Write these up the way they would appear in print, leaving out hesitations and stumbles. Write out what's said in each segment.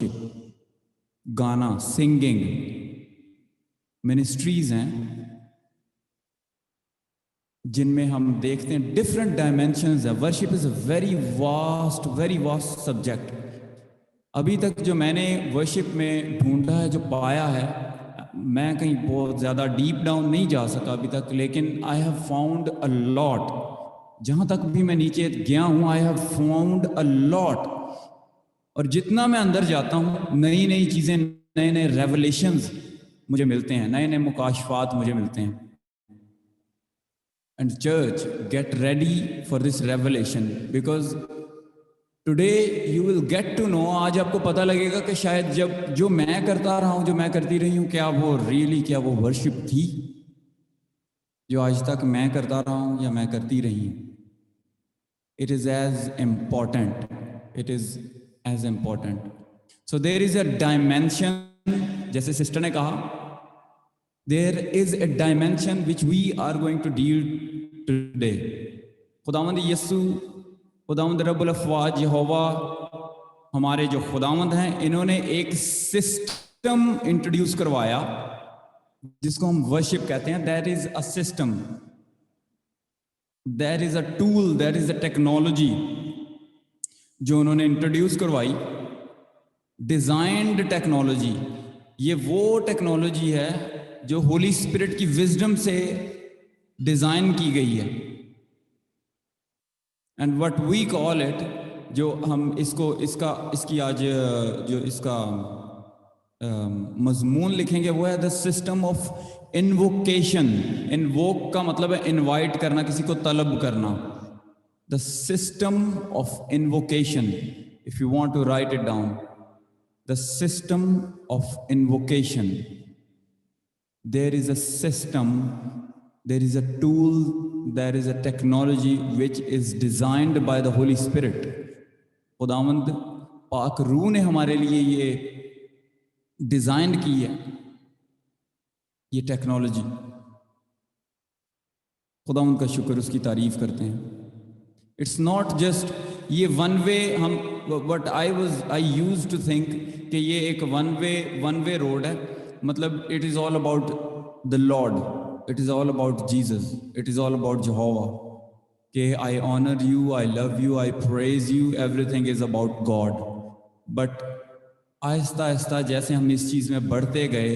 Worship, गाना, singing, ministries हैं जिनमें हम देखते हैं डिफरेंट डायमेंशंस है। Worship is a very vast subject. अभी तक जो मैंने वर्शिप में ढूंढा है, जो पाया है, मैं कहीं बहुत ज़्यादा डीप डाउन नहीं जा सका अभी तक, लेकिन I have found a lot. जहाँ तक भी मैं नीचे गया हूँ, I have found a lot. और जितना मैं अंदर जाता हूँ, नई नई चीज़ें, नए नए रेवलेशंस मुझे मिलते हैं, नए नए मुकाशफात मुझे मिलते हैं। And church, get ready for this revelation, because today you will get to know. आज आपको पता लगेगा कि शायद जब जो मैं करता रहा हूँ, जो मैं करती रही हूँ, क्या वो रियली, क्या वो वर्शिप थी जो आज तक मैं करता रहा हूँ या मैं करती रही हूँ। It is as important, it is as important. So there is a dimension, जैसे सिस्टर ने कहा, there is a dimension which we are going to deal today. खुदावंद यीशु, खुदावंद रब्बुल अफ़वाज यहोवा, हमारे जो खुदावंद हैं, इन्होंने एक सिस्टम इंट्रोड्यूस करवाया जिसको हम वर्शिप कहते हैं। That is a system, that is a tool, that is a technology जो उन्होंने इंट्रोड्यूस करवाई। डिजाइन्ड टेक्नोलॉजी, ये वो टेक्नोलॉजी है जो होली स्पिरिट की विजडम से डिजाइन की गई है। And what we call it, जो हम इसको इसकी आज जो इसका मजमून लिखेंगे, वो है the system of invocation. Invoke का मतलब है इनवाइट करना, किसी को तलब करना। The system of invocation, if you want to write it down, the system of invocation. There is a system, there is a tool, there is a technology which is designed by the Holy Spirit. खुदावंद पाक रूह ने हमारे लिए ये design की है, ये टेक्नोलॉजी। खुदावंद का शुक्र, उसकी तारीफ करते हैं। इट्स नॉट जस्ट ये वन वे, हम but I use to think कि ये एक वन वे रोड है। मतलब it is all about the Lord, it is all about Jesus, it is all about Jehovah, कि I honor you, I love you, I praise you, everything is about God. But Aahista Aahista जैसे हम इस चीज़ में बढ़ते गए,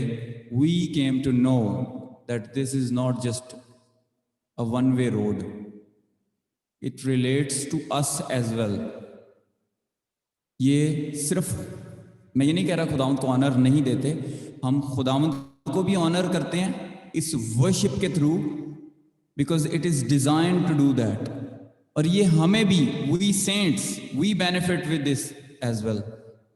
we came to know that this is not just a one way road, it relates to us as well. ये सिर्फ, मैं ये नहीं कह रहा खुदावंद को ऑनर नहीं देते, हम खुदावंद को भी ऑनर करते हैं इस वर्शिप के through, because it is design to do that. और ये हमें भी, we saints, we benefit with this as well.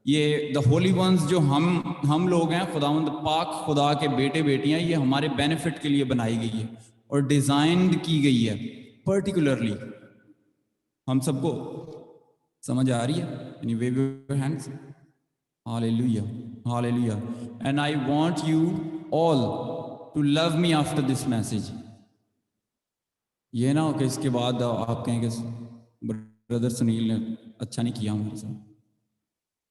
ये द होली वंस जो हम लोग हैं, खुदावंद पाक खुदा के बेटे बेटियां, ये हमारे बेनिफिट के लिए बनाई गई है और डिजाइन की गई है पर्टिकुलरली। हम सबको समझ आ रही है? Can you wave your hands? Hallelujah, hallelujah. And I want you all to love me after this message. ये ना हो कि इसके बाद आप कहें कि ब्रदर सुनील ने अच्छा नहीं किया मेरे साथ।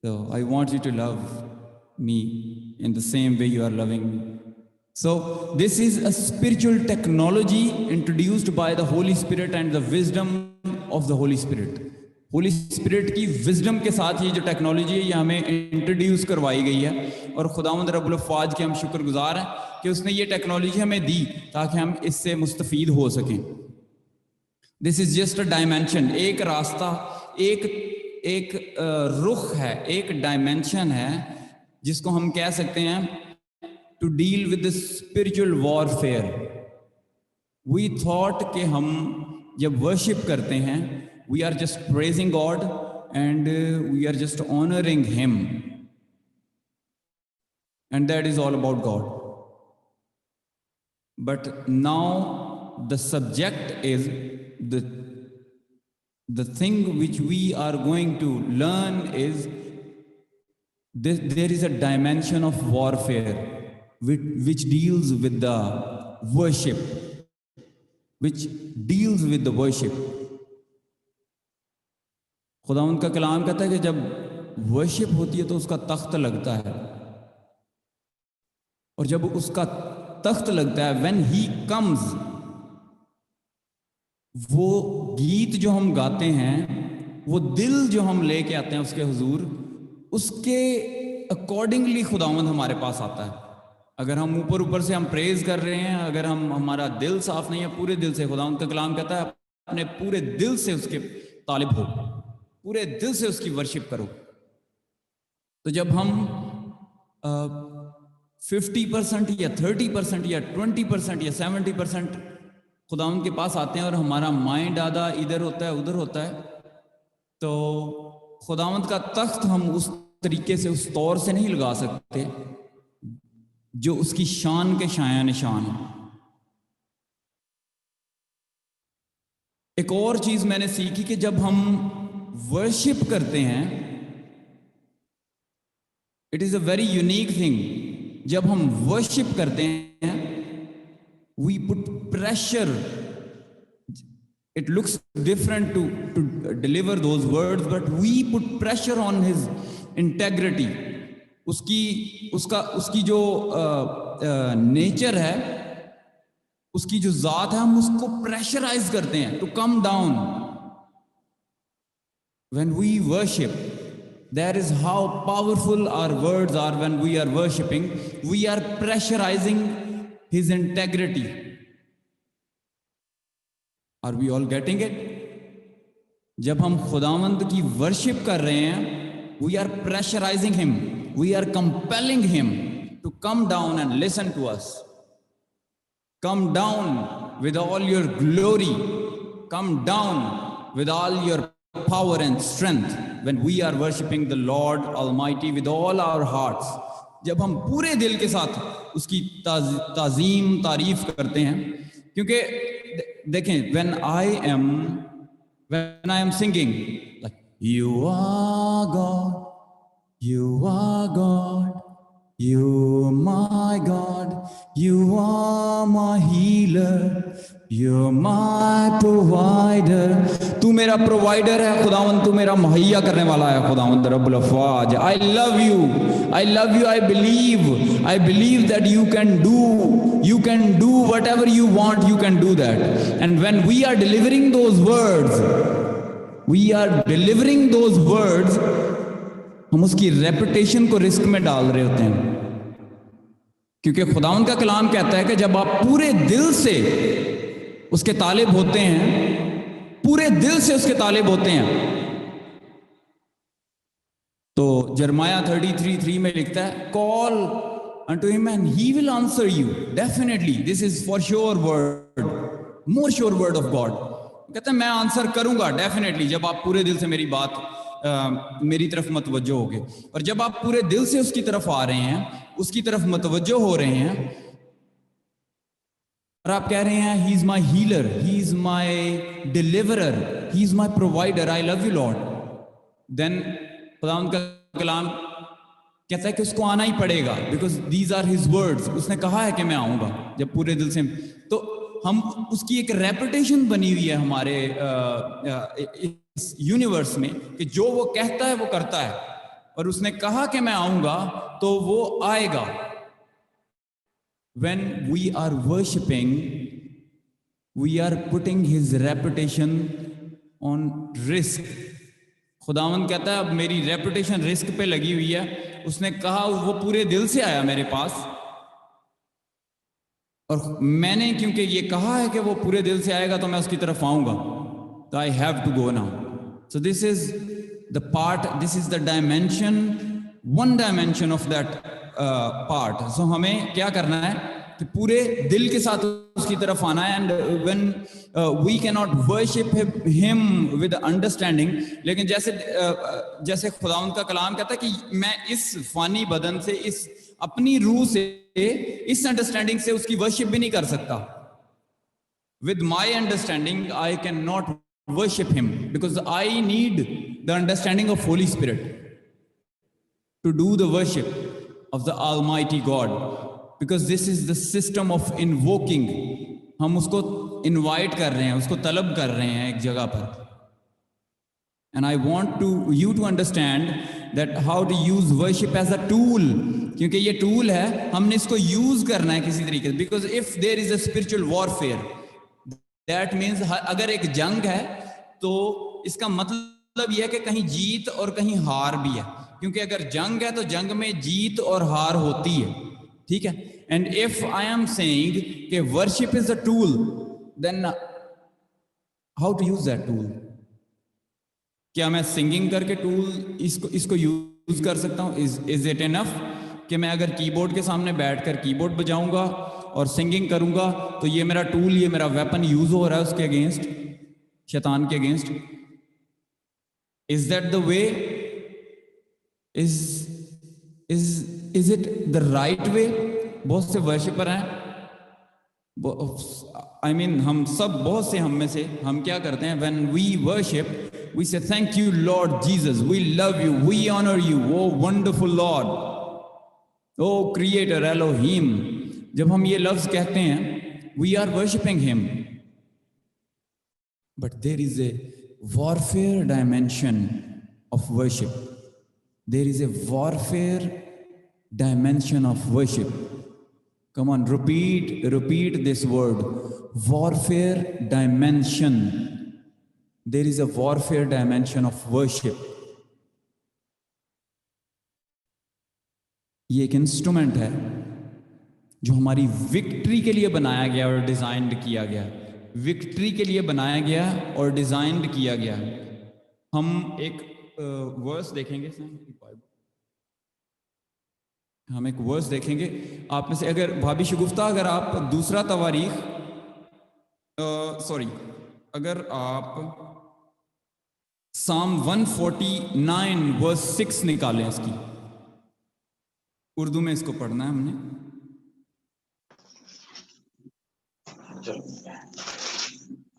So I want you to love me in the same way you are loving me. So this is a spiritual technology introduced by the Holy Spirit and the wisdom of the Holy Spirit. Holi Spirit की wisdom के साथ ये जो technology है, ये हमें introduce करवाई गई है। और खुदावंद रब्बुल फ़ाज के हम शुक्रगुजार हैं कि उसने ये टेक्नोलॉजी हमें दी ताकि हम इससे मुस्तफ़ीद हो सकें। This is just a dimension, एक रास्ता, एक रुख है, एक डायमेंशन है जिसको हम कह सकते हैं to deal with the spiritual warfare. We thought कि हम जब वर्शिप करते हैं, we are just praising God and we are just honoring Him, and that is all about God. But now the subject is the thing which we are going to learn is this. There is a dimension of warfare which deals with the worship, which deals with the worship. खुदा उनका कलाम कहता है कि जब worship होती है तो उसका तख्त लगता है, और जब उसका तख्त लगता है, व्हेन ही कम्स, वो गीत जो हम गाते हैं, वो दिल जो हम लेके आते हैं उसके हुजूर, उसके अकॉर्डिंगली खुदावंद हमारे पास आता है। अगर हम ऊपर ऊपर से हम प्रेज कर रहे हैं, अगर हमारा दिल साफ नहीं है, पूरे दिल से, खुदावंद का कलाम कहता है अपने पूरे दिल से उसके तालिब हो, पूरे दिल से उसकी वर्शिप करो। तो जब हम 50% या 30% या 20% या 70% खुदावंद के पास आते हैं और हमारा माइंड आधा इधर होता है उधर होता है, तो खुदावंद का तख्त हम उस तरीके से, उस तौर से नहीं लगा सकते जो उसकी शान के शाया निशान है। एक और चीज मैंने सीखी कि जब हम वर्शिप करते हैं, it is a very unique thing. जब हम वर्शिप करते हैं, we put pressure, it looks different to deliver those words, but we put pressure on his integrity. उसकी जो नेचर है, उसकी जो जात है, हम उसको प्रेशराइज करते हैं to come down. when we worship, that is how powerful our words are. When we are worshiping, we are pressurizing his integrity. Are we all getting it? जब हम खुदावंद की वर्शिप कर रहे हैं, we are pressurizing him, we are compelling him to come down and listen to us. Come down with all your glory, come down with all your power and strength when we are worshiping the Lord Almighty with all our hearts. जब हम पूरे दिल के साथ उसकी ताजीम तारीफ करते हैं, क्योंकि देखें, when I am singing like you are God, you are God, you my God, you are my healer, you're my provider. तू मेरा प्रोवाइडर है खुदावंद, तू मेरा मुहैया करने वाला है खुदावंद रब्बुल अफ़वाज। I love you, I love you, I believe that you can do whatever you want, you can do that. And when we are delivering those words, हम उसकी रेपुटेशन को रिस्क में डाल रहे होते हैं, क्योंकि खुदावंद का कलाम कहता है कि जब आप पूरे दिल से उसके तालिब होते हैं, पूरे दिल से उसके तालिब होते हैं, तो जरमाया 33:3 में लिखता है, call unto him and he will answer you definitely. This is for sure word, more sure word of God. कहता है मैं आंसर करूंगा डेफिनेटली, जब आप पूरे दिल से मेरी बात मेरी तरफ मतवज्जो होगे। और जब आप पूरे दिल से उसकी तरफ आ रहे हैं, उसकी तरफ मतवज्जो हो रहे हैं, और आप कह रहे हैं he is my healer, he is my deliverer, he is my provider, I love you Lord, then खुदावंद का कलाम कहता है कि उसको आना ही पड़ेगा, because these are his words. उसने कहा है कि मैं आऊंगा जब पूरे दिल से। तो हम उसकी एक रेपुटेशन बनी हुई है हमारे इस यूनिवर्स में कि जो वो कहता है वो करता है, और उसने कहा कि मैं आऊंगा तो वो आएगा। When we are worshipping, we are putting his reputation on risk. खुदावंद कहता है अब मेरी रेपुटेशन रिस्क पे लगी हुई है। उसने कहा, वो पूरे दिल से आया मेरे पास, और मैंने क्योंकि ये कहा है कि वो पूरे दिल से आएगा तो मैं उसकी तरफ आऊंगा, तो I have to go now. So this is the part, this is the dimension, one dimension of that part. So हमें क्या करना है कि पूरे दिल के साथ उसकी तरफ आना है। And when we can not worship him with understanding, लेकिन जैसे खुदावंद का कलाम कहता है कि मैं इस फानी बदन से, इस अपनी रूह से, इस अंडरस्टैंडिंग से उसकी वर्शिप भी नहीं कर सकता। With my understanding I can not worship him, because I need the understanding of Holi spirit to do the worship of the Almighty God, because this is the system of invoking. हम उसको invite कर रहे हैं, उसको तलब कर रहे हैं एक जगह पर। And I want you to understand that how to use worship as a tool, क्योंकि ये टूल है, हमने इसको यूज करना है किसी तरीके से. Because if there is a spiritual warfare, that means अगर एक जंग है तो इसका मतलब यह है कि कहीं जीत और कहीं हार भी है, क्योंकि अगर जंग है तो जंग में जीत और हार होती है. ठीक है. And if I am saying कि worship is a tool, then how to use that tool? क्या मैं सिंगिंग करके टूल इसको यूज कर सकता हूँ? इज इट इनफ कि मैं अगर कीबोर्ड के सामने बैठकर कीबोर्ड बजाऊंगा और सिंगिंग करूंगा तो ये मेरा टूल, ये मेरा वेपन यूज हो रहा है उसके अगेंस्ट, शैतान के against? Is that the way? Is it the right way? बहुत से वर्शिपर हैं, आई मीन हम सब, बहुत से हम में से, हम क्या करते हैं? When we worship we say thank you Lord Jesus, we love you, we honor you, oh wonderful Lord, oh creator Elohim. जब हम ये लफ्ज कहते हैं, we are worshipping him, but there is a warfare dimension of worship. There is a warfare dimension of worship. Come on, repeat this word, warfare dimension. There is a warfare dimension of worship. ये एक instrument है जो हमारी victory के लिए बनाया गया और डिजाइंड किया गया. विक्ट्री के लिए बनाया गया और डिजाइंड किया गया. हम एक वर्स देखेंगे, हम एक वर्स देखेंगे. आप में से अगर भाभी शगुफ्ता, अगर आप दूसरा तवारीख, अगर आप Psalm 149 वर्स 6 निकालें, इसकी उर्दू में इसको पढ़ना है हमने.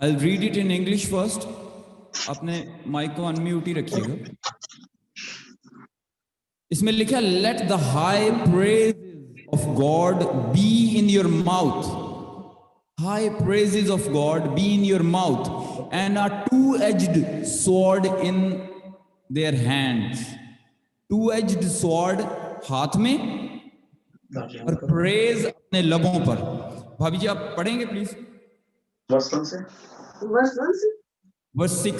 I'll read it in English first. अपने माइक को अनम्यूट ही रखिएगा. इसमें लिखा है, let the high praises of God be in your mouth. High praises of God be in your mouth, and a two-edged sword in their hands. Two-edged sword हाथ में और praise अपने लबों पर. भाभी जी आप पढ़ेंगे प्लीज? वर्स 1 से, verse 6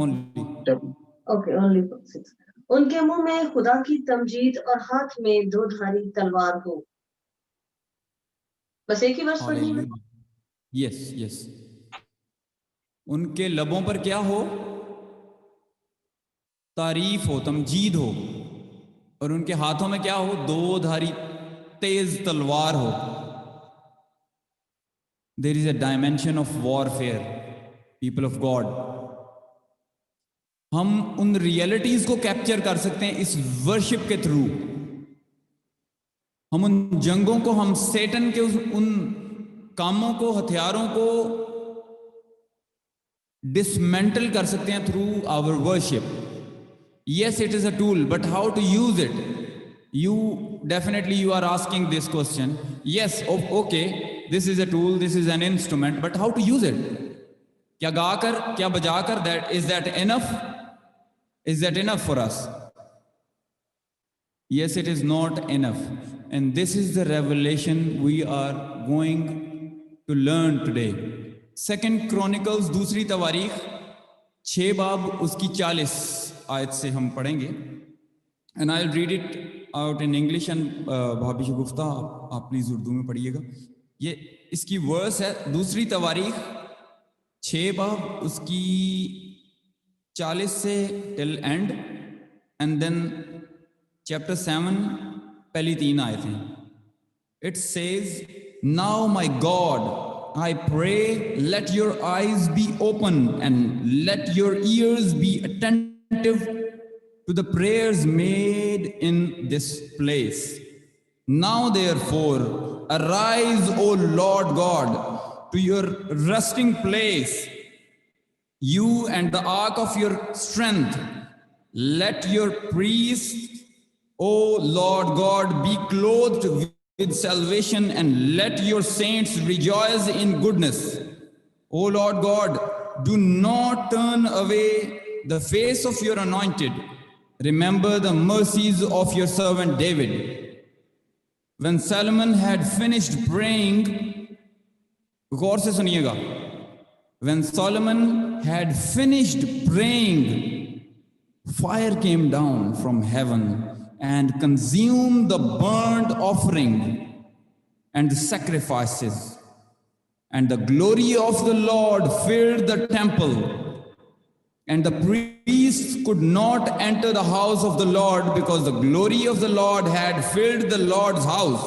only. Okay, only verse 6. उनके मुंह में खुदा की तमजीद और हाथ में दो धारी तलवार हो. बस एक ही वर्ष पढ़नी है. यस. उनके लबों पर क्या हो? तारीफ हो, तमजीद हो, और उनके हाथों में क्या हो? दो धारी तेज तलवार हो. There is a dimension of warfare, people of God. हम उन रियलिटीज को कैप्चर कर सकते हैं इस वर्शिप के थ्रू. हम उन जंगों को, हम सेटन के उन कामों को, हथियारों को डिसमेंटल कर सकते हैं through our worship. Yes, it is a tool, but how to use it? You are asking this question. Yes, okay, this is a tool, this is an instrument, but how to use it? क्या गाकर, क्या बजाकर? Is that enough? Is that enough for us? Yes, it is not enough. And this is the revelation we are going to learn today. 2 Chronicles, दूसरी तवारीख 6 बाब उसकी 40 आयत से हम पढ़ेंगे. And I'll read it out in English and भाभी शगुफ्ता आप please Urdu में पढ़िएगा. ये इसकी वर्स है दूसरी तवारीख 6 बाब उसकी 40 से till end, and then chapter 7 पहली 3 आयतें. It says, now my God, I pray, let your eyes be open and let your ears be attentive to the prayers made in this place. Now therefore arise, O Lord God, to your resting place, you and the ark of your strength. Let your priests, O Lord God, be clothed with salvation, and let your saints rejoice in goodness. O Lord God, do not turn away the face of your anointed. remember the mercies of your servant David. When Solomon had finished praying, गौर से सुनिएगा, when Solomon had finished praying, fire came down from heaven and consumed the burnt offering and the sacrifices, and the glory of the Lord filled the temple, and the priests could not enter the house of the Lord because the glory of the Lord had filled the Lord's house.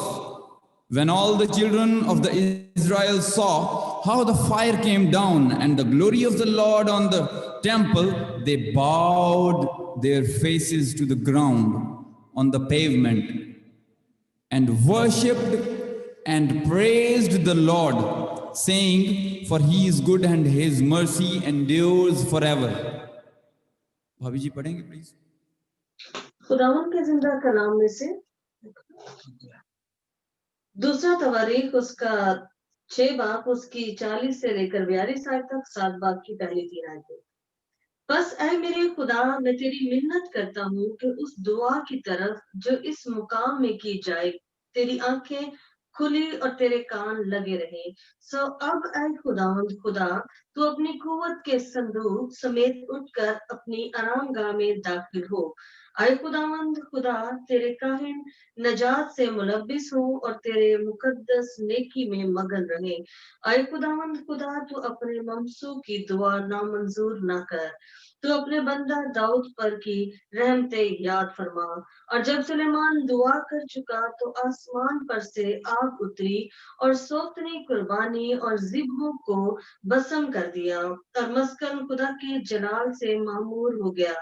When all the children of the Israel saw how the fire came down and the glory of the Lord on the temple, they bowed their faces to the ground on the pavement and worshipped and praised the Lord, saying, for he is good and his mercy endures forever. भाभी जी पढ़ेंगे please. खुदावन के जिंदा कलाम में से दूसरा तवारीख उसका 6 बाब उसकी 40 से लेकर 42 आयत तक 7 बाब की पहली 3 आयतें. बस ऐ मेरे खुदा, मैं तेरी मिन्नत करता हूँ कि उस दुआ की तरफ जो इस मुकाम में की जाए तेरी आंखें खुली और तेरे कान लगे रहे. सो अब ऐ खुदावंद खुदा, तू अपनी कुव्वत के संदूक समेत उठकर अपनी आरामगाह में दाखिल हो. आए खुदावंद खुदा, तेरे काहिन नजात से मुलब्बिस हो और तेरे मुकद्दस नेकी में मगन रहे. आए खुदावंद खुदा, तू अपने ममसू की दुआ नामंजूर ना कर. तू अपने बंदा दाऊद पर की रहमते याद फरमा. और जब सुलेमान दुआ कर चुका तो आसमान पर से आग उतरी और सोतनी कुर्बानी और ज़िब्हों को बसम कर दिया, और मस्कन खुदा के जलाल से मामूर हो गया,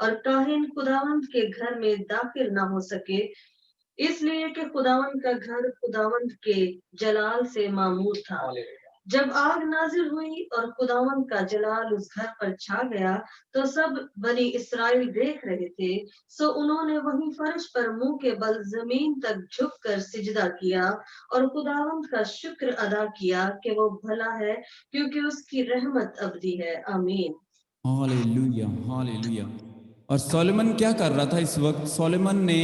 और काहिन खुदावंद के घर में दाखिल ना हो सके, इसलिए कि खुदावंद का घर खुदावंद के जलाल से मामूर था. जब आग नाजिल हुई और खुदावंद का जलाल उस घर पर छा गया तो सब बनी इस्राएल देख रहे थे. सो उन्होंने वहीं फर्श पर मुंह के बल जमीन तक झुककर सिजदा किया और खुदावंद का शुक्र अदा किया कि वो भला है, क्योंकि उसकी रहमत अबदी है. आमीन. Hallelujah, hallelujah. और सोलोमन क्या कर रहा था इस वक्त? सोलोमन ने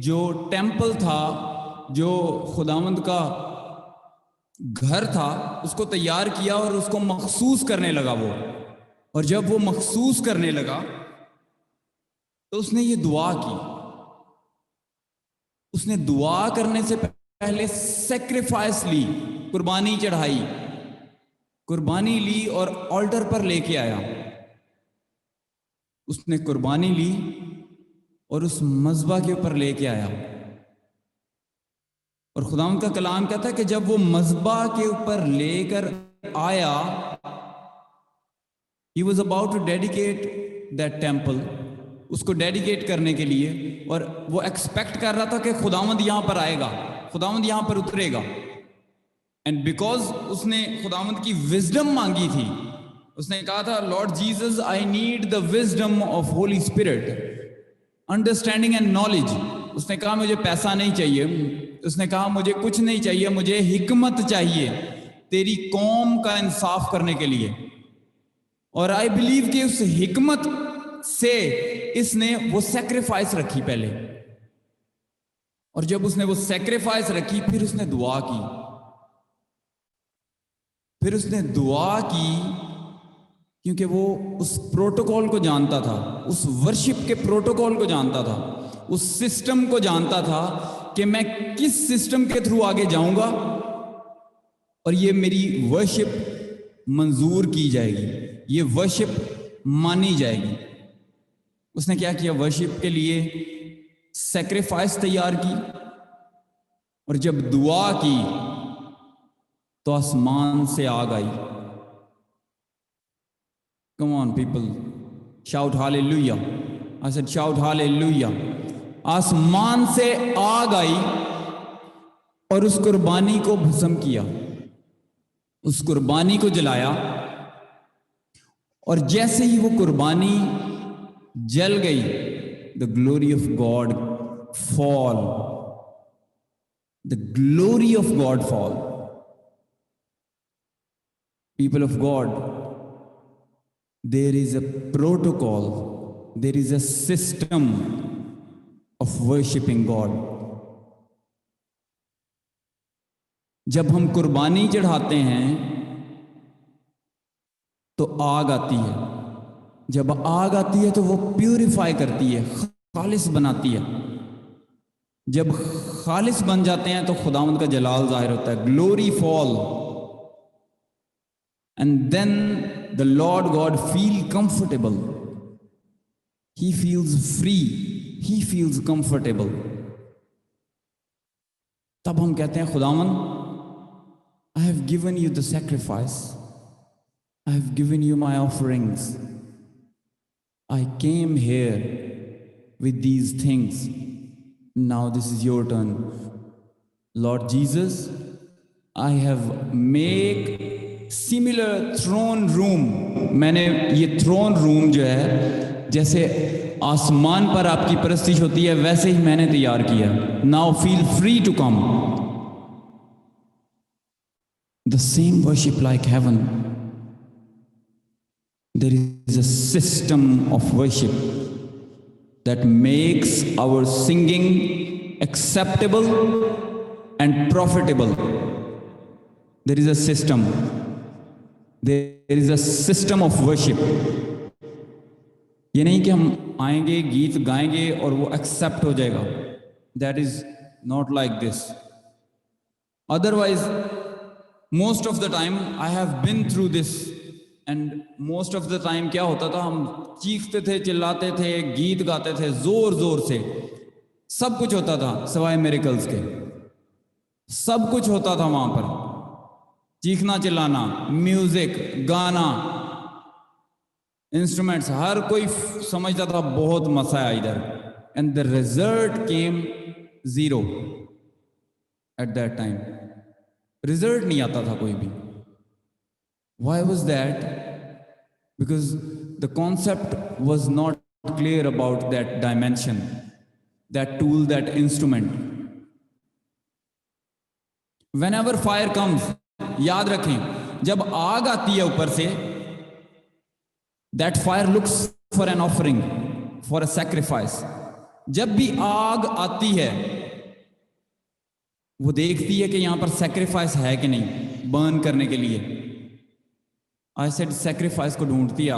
जो टेंपल था, जो खुदावंद का घर था, उसको तैयार किया और उसको मखसूस करने लगा वो. और जब वो मखसूस करने लगा तो उसने ये दुआ की. उसने दुआ करने से पहले सैक्रिफाइस ली, कुर्बानी चढ़ाई, कुर्बानी ली और ऑल्टर पर लेके आया. उसने कुर्बानी ली और उस मज़बा के ऊपर लेके आया. और खुदावंद का कलाम कहता है कि जब वो मज़बा के ऊपर लेकर आया, he was about to dedicate that temple, उसको डेडिकेट करने के लिए, और वो एक्सपेक्ट कर रहा था कि खुदावंद यहां पर आएगा, खुदावंद यहां पर उतरेगा. एंड बिकॉज उसने खुदावंद की विजडम मांगी थी, उसने कहा था, Lord Jesus, I need the wisdom of Holi spirit, understanding and knowledge. उसने कहा मुझे पैसा नहीं चाहिए, उसने कहा मुझे कुछ नहीं चाहिए, मुझे हिकमत चाहिए तेरी कौम का इंसाफ करने के लिए. और आई बिलीव कि उस हिकमत से इसने वो सैक्रिफाइस रखी पहले, और जब उसने वो सैक्रिफाइस रखी फिर उसने दुआ की. फिर उसने दुआ की क्योंकि वो उस प्रोटोकॉल को जानता था, उस वर्शिप के प्रोटोकॉल को जानता था, उस सिस्टम को जानता था कि मैं किस सिस्टम के थ्रू आगे जाऊंगा और ये मेरी वर्शिप मंजूर की जाएगी, ये वर्शिप मानी जाएगी. उसने क्या किया? वर्शिप के लिए सैक्रिफाइस तैयार की, और जब दुआ की तो आसमान से आग आई. Come on people, shout hallelujah. I said shout hallelujah. आसमान से आग आई और उस कुर्बानी को भस्म किया, उस कुर्बानी को जलाया. और जैसे ही वो कुर्बानी जल गई, the glory of God fall, the glory of God fall. People of God, there is a protocol there is a system of worshiping God. जब हम कुर्बानी चढ़ाते हैं तो आग आती है. जब आग आती है तो वो प्यूरिफाई करती है, खालिस बनाती है. जब खालिस बन जाते हैं तो खुदावंद का जलाल जाहिर होता है, glory fall, and then the Lord God feel comfortable. He feels free, he feels comfortable. तब हम कहते हैं खुदावंद, I have given you the sacrifice, I have given you my offerings, I came here with these things. Now this is your turn. Lord Jesus, I have made similar throne room. मैंने ये throne room जो है, जैसे आसमान पर आपकी परस्तिश होती है, वैसे ही मैंने तैयार किया. Now feel free to come. The same worship like heaven. There is a system of worship that makes our singing acceptable and profitable. There is a system. There is a system of worship. ये नहीं कि हम आएंगे, गीत गाएंगे और वो accept हो जाएगा. That is not like this. Otherwise, most of the time I have been through this, and most of the time क्या होता था, हम चीखते थे, चिल्लाते थे, गीत गाते थे जोर जोर से, सब कुछ होता था सिवाय मिरेकल्स के. सब कुछ होता था वहां पर, चीखना चिल्लाना, म्यूजिक, गाना, इंस्ट्रूमेंट्स, हर कोई समझता था बहुत मजा है इधर. And the result came zero at that time. Result नहीं आता था कोई भी. Why was that? Because the concept was not clear about that dimension, that tool, that instrument. Whenever fire comes, याद रखें, जब आग आती है ऊपर से, that fire looks for an offering, for a sacrifice. जब भी आग आती है वो देखती है कि यहां पर सैक्रिफाइस है कि नहीं, बर्न करने के लिए. आई सेड सैक्रिफाइस को ढूंढती है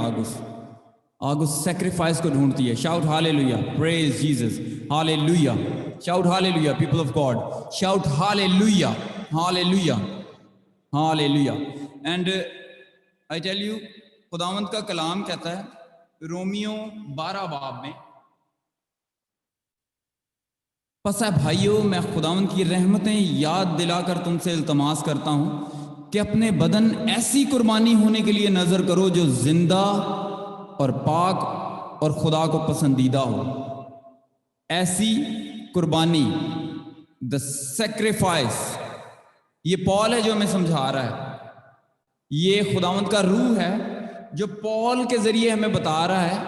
आग उस सैक्रिफाइस को ढूंढती है. Shout hallelujah, praise Jesus, hallelujah, shout hallelujah, people of God, shout hallelujah, hallelujah, hallelujah. And I tell you, खुदावंद का कलाम कहता है रोमियो 12 बाब में, पस है भाइयों, मैं खुदावंद की रहमतें याद दिलाकर तुमसे इल्तमास करता हूं कि अपने बदन ऐसी कुर्बानी होने के लिए नजर करो जो जिंदा और पाक और खुदा को पसंदीदा हो. ऐसी कुर्बानी, द सैक्रिफाइस. ये पॉल है जो हमें समझा रहा है, ये खुदावंद का रूह है जो पॉल के जरिए हमें बता रहा है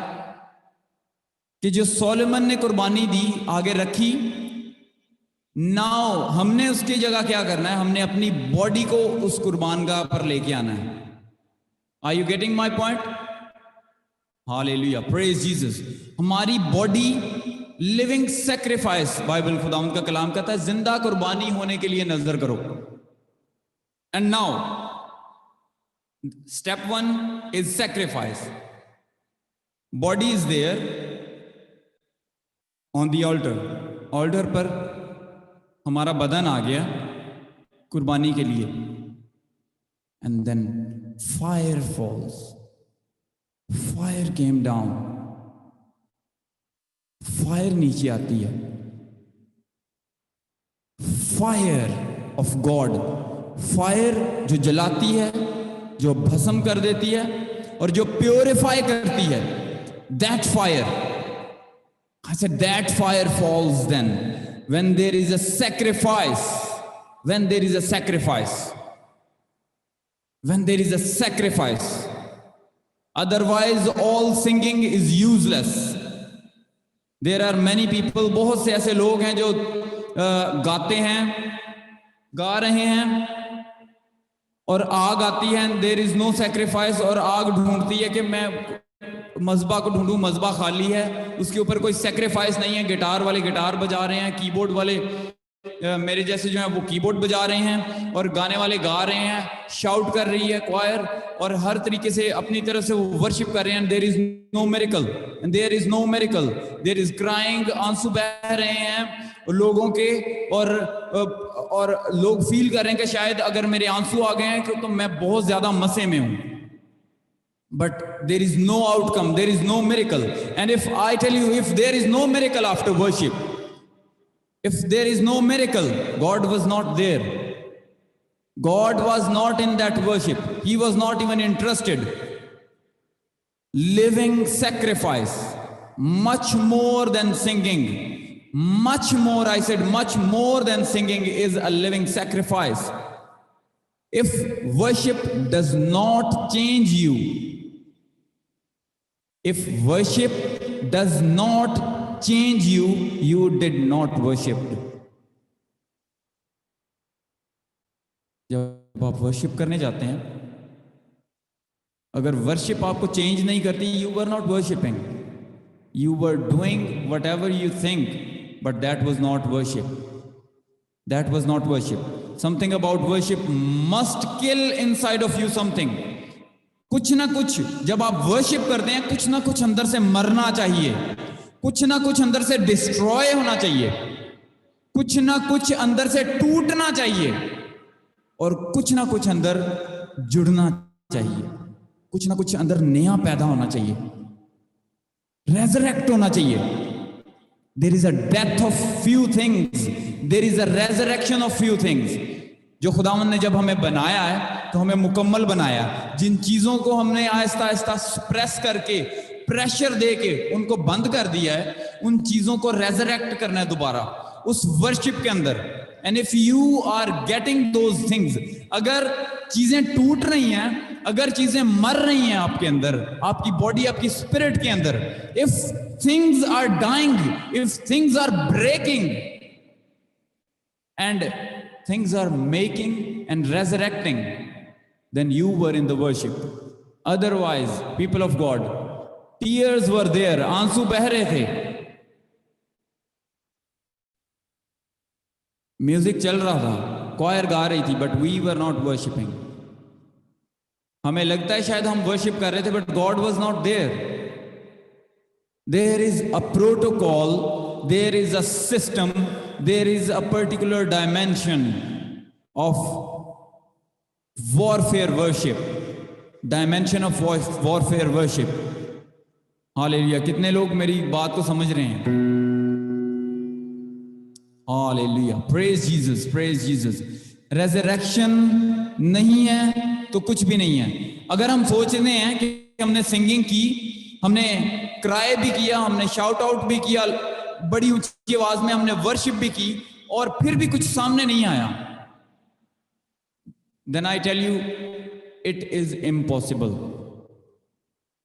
कि जो सोलोमन ने कुर्बानी दी, आगे रखी, नाउ हमने उसकी जगह क्या करना है, हमने अपनी बॉडी को उस कुर्बान गाह पर लेके आना है. Are you getting my point? Hallelujah, praise Jesus. हमारी बॉडी लिविंग सैक्रिफाइस, बाइबल खुदावंद का कलाम कहता है जिंदा कुर्बानी होने के लिए नजर करो. And now step 1 is sacrifice. Body is there on the altar. Altar पर हमारा बदन आ गया कुर्बानी के लिए. And then fire falls. Fire came down. Fire नीचे आती है. Fire of God. फायर जो जलाती है, जो भस्म कर देती है और जो प्योरीफाई करती है. That fire, I said that fire falls then when there is a sacrifice. When there is a sacrifice. When there is a sacrifice. Otherwise all singing is useless. There are many people, बहुत से ऐसे लोग हैं जो गाते हैं, गा रहे हैं और आग आती है, there is no sacrifice, और आग ढूंढती है कि मैं मज़बा को ढूंढूं, मज़बा खाली है, उसके ऊपर कोई सेक्रीफाइस नहीं है। गिटार वाले गिटार बजा रहे हैं, कीबोर्ड वाले मेरे जैसे जो हैं वो कीबोर्ड बजा रहे हैं, और गाने वाले गा रहे हैं, शाउट कर रही है क्वायर, और हर तरीके से अपनी तरफ से वो वर्शिप कर रहे हैं। There is no miracle, there is no miracle, there is crying, आंसू बह रहे हैं लोगों के, और लोग फील कर रहे हैं कि शायद अगर मेरे आंसू आ गए हैं तो मैं बहुत ज्यादा मसे में हूं। But there is no outcome, there is no miracle. And if I tell you, if there is no miracle after worship, if there is no miracle, God was not there. God was not in that worship. He was not even interested. Living sacrifice, much more than singing. Much more, I said, much more than singing is a living sacrifice. If worship does not change you, if worship does not change you, you did not worship. जब आप worship करने जाते हैं, अगर worship आपको change नहीं करती, you were not worshipping, you were doing what ever you think, but that was not worship. That was not worship. Something about worship must kill inside of you something. कुछ ना कुछ जब आप worship करते हैं, कुछ ना कुछ अंदर से मरना चाहिए, कुछ ना कुछ अंदर से डिस्ट्रॉय होना चाहिए, कुछ ना कुछ अंदर से टूटना चाहिए, और कुछ ना कुछ अंदर जुड़ना चाहिए, कुछ ना कुछ अंदर नया पैदा होना चाहिए, रेजरेक्ट होना चाहिए. There is a death of few things, there is a resurrection of few things. जो खुदावंद ने जब हमें बनाया है तो हमें मुकम्मल बनाया. जिन चीजों को हमने आहिस्ता आहिस्ता प्रेस करके, प्रेशर दे के उनको बंद कर दिया है, उन चीजों को रेजरेक्ट करना है दोबारा उस वर्शिप के अंदर. And if you are getting those things, अगर चीजें टूट रही हैं, अगर चीजें मर रही हैं आपके अंदर, आपकी बॉडी, आपकी स्पिरिट के अंदर, if things are dying, if things are breaking, and things are making and resurrecting, then you were in the worship. Otherwise, people of God, tears were there, आंसू बह रहे थे, म्यूजिक चल रहा था, क्वायर गा रही थी, but we were not worshipping. हमें लगता है शायद हम वर्शिप कर रहे थे, but God was not there. There is a protocol, there is a system, there is a particular dimension of warfare worship, dimension of warfare worship. Hallelujah. कितने लोग मेरी बात को समझ रहे हैं? Hallelujah. Praise Jesus, praise Jesus. Resurrection नहीं है तो कुछ भी नहीं है. अगर हम सोचते हैं कि हमने सिंगिंग की, हमने क्राई भी किया, हमने शाउट आउट भी किया, बड़ी ऊंची आवाज में हमने वर्शिप भी की, और फिर भी कुछ सामने नहीं आया, then I tell you it is impossible.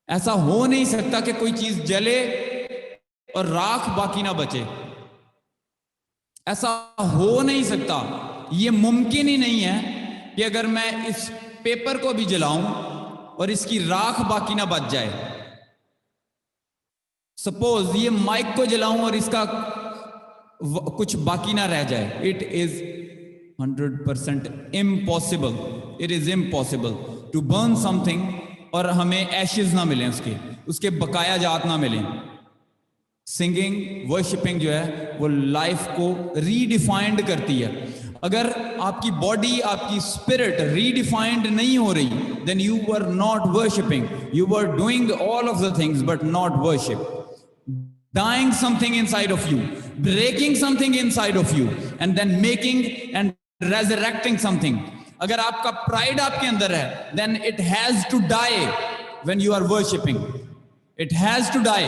ऐसा हो नहीं सकता कि कोई चीज जले और राख बाकी ना बचे. ऐसा हो नहीं सकता. ये मुमकिन ही नहीं है कि अगर मैं इस पेपर को भी जलाऊं और इसकी राख बाकी ना बच जाए. सपोज ये माइक को जलाऊं और इसका कुछ बाकी ना रह जाए. It is 100% impossible. It is impossible to burn something और हमें एशेज ना मिले, उसके बकाया जात ना मिले. सिंगिंग, वर्शिपिंग जो है वो लाइफ को रीडिफाइंड करती है. अगर आपकी बॉडी, आपकी स्पिरिट रीडिफाइंड नहीं हो रही, then you were not worshipping. You were doing all of the things but not worship. Dying something inside of you, breaking something inside of you, and then making and resurrecting something. अगर आपका pride आपके अंदर है, then it has to die when you are worshiping. It has to die.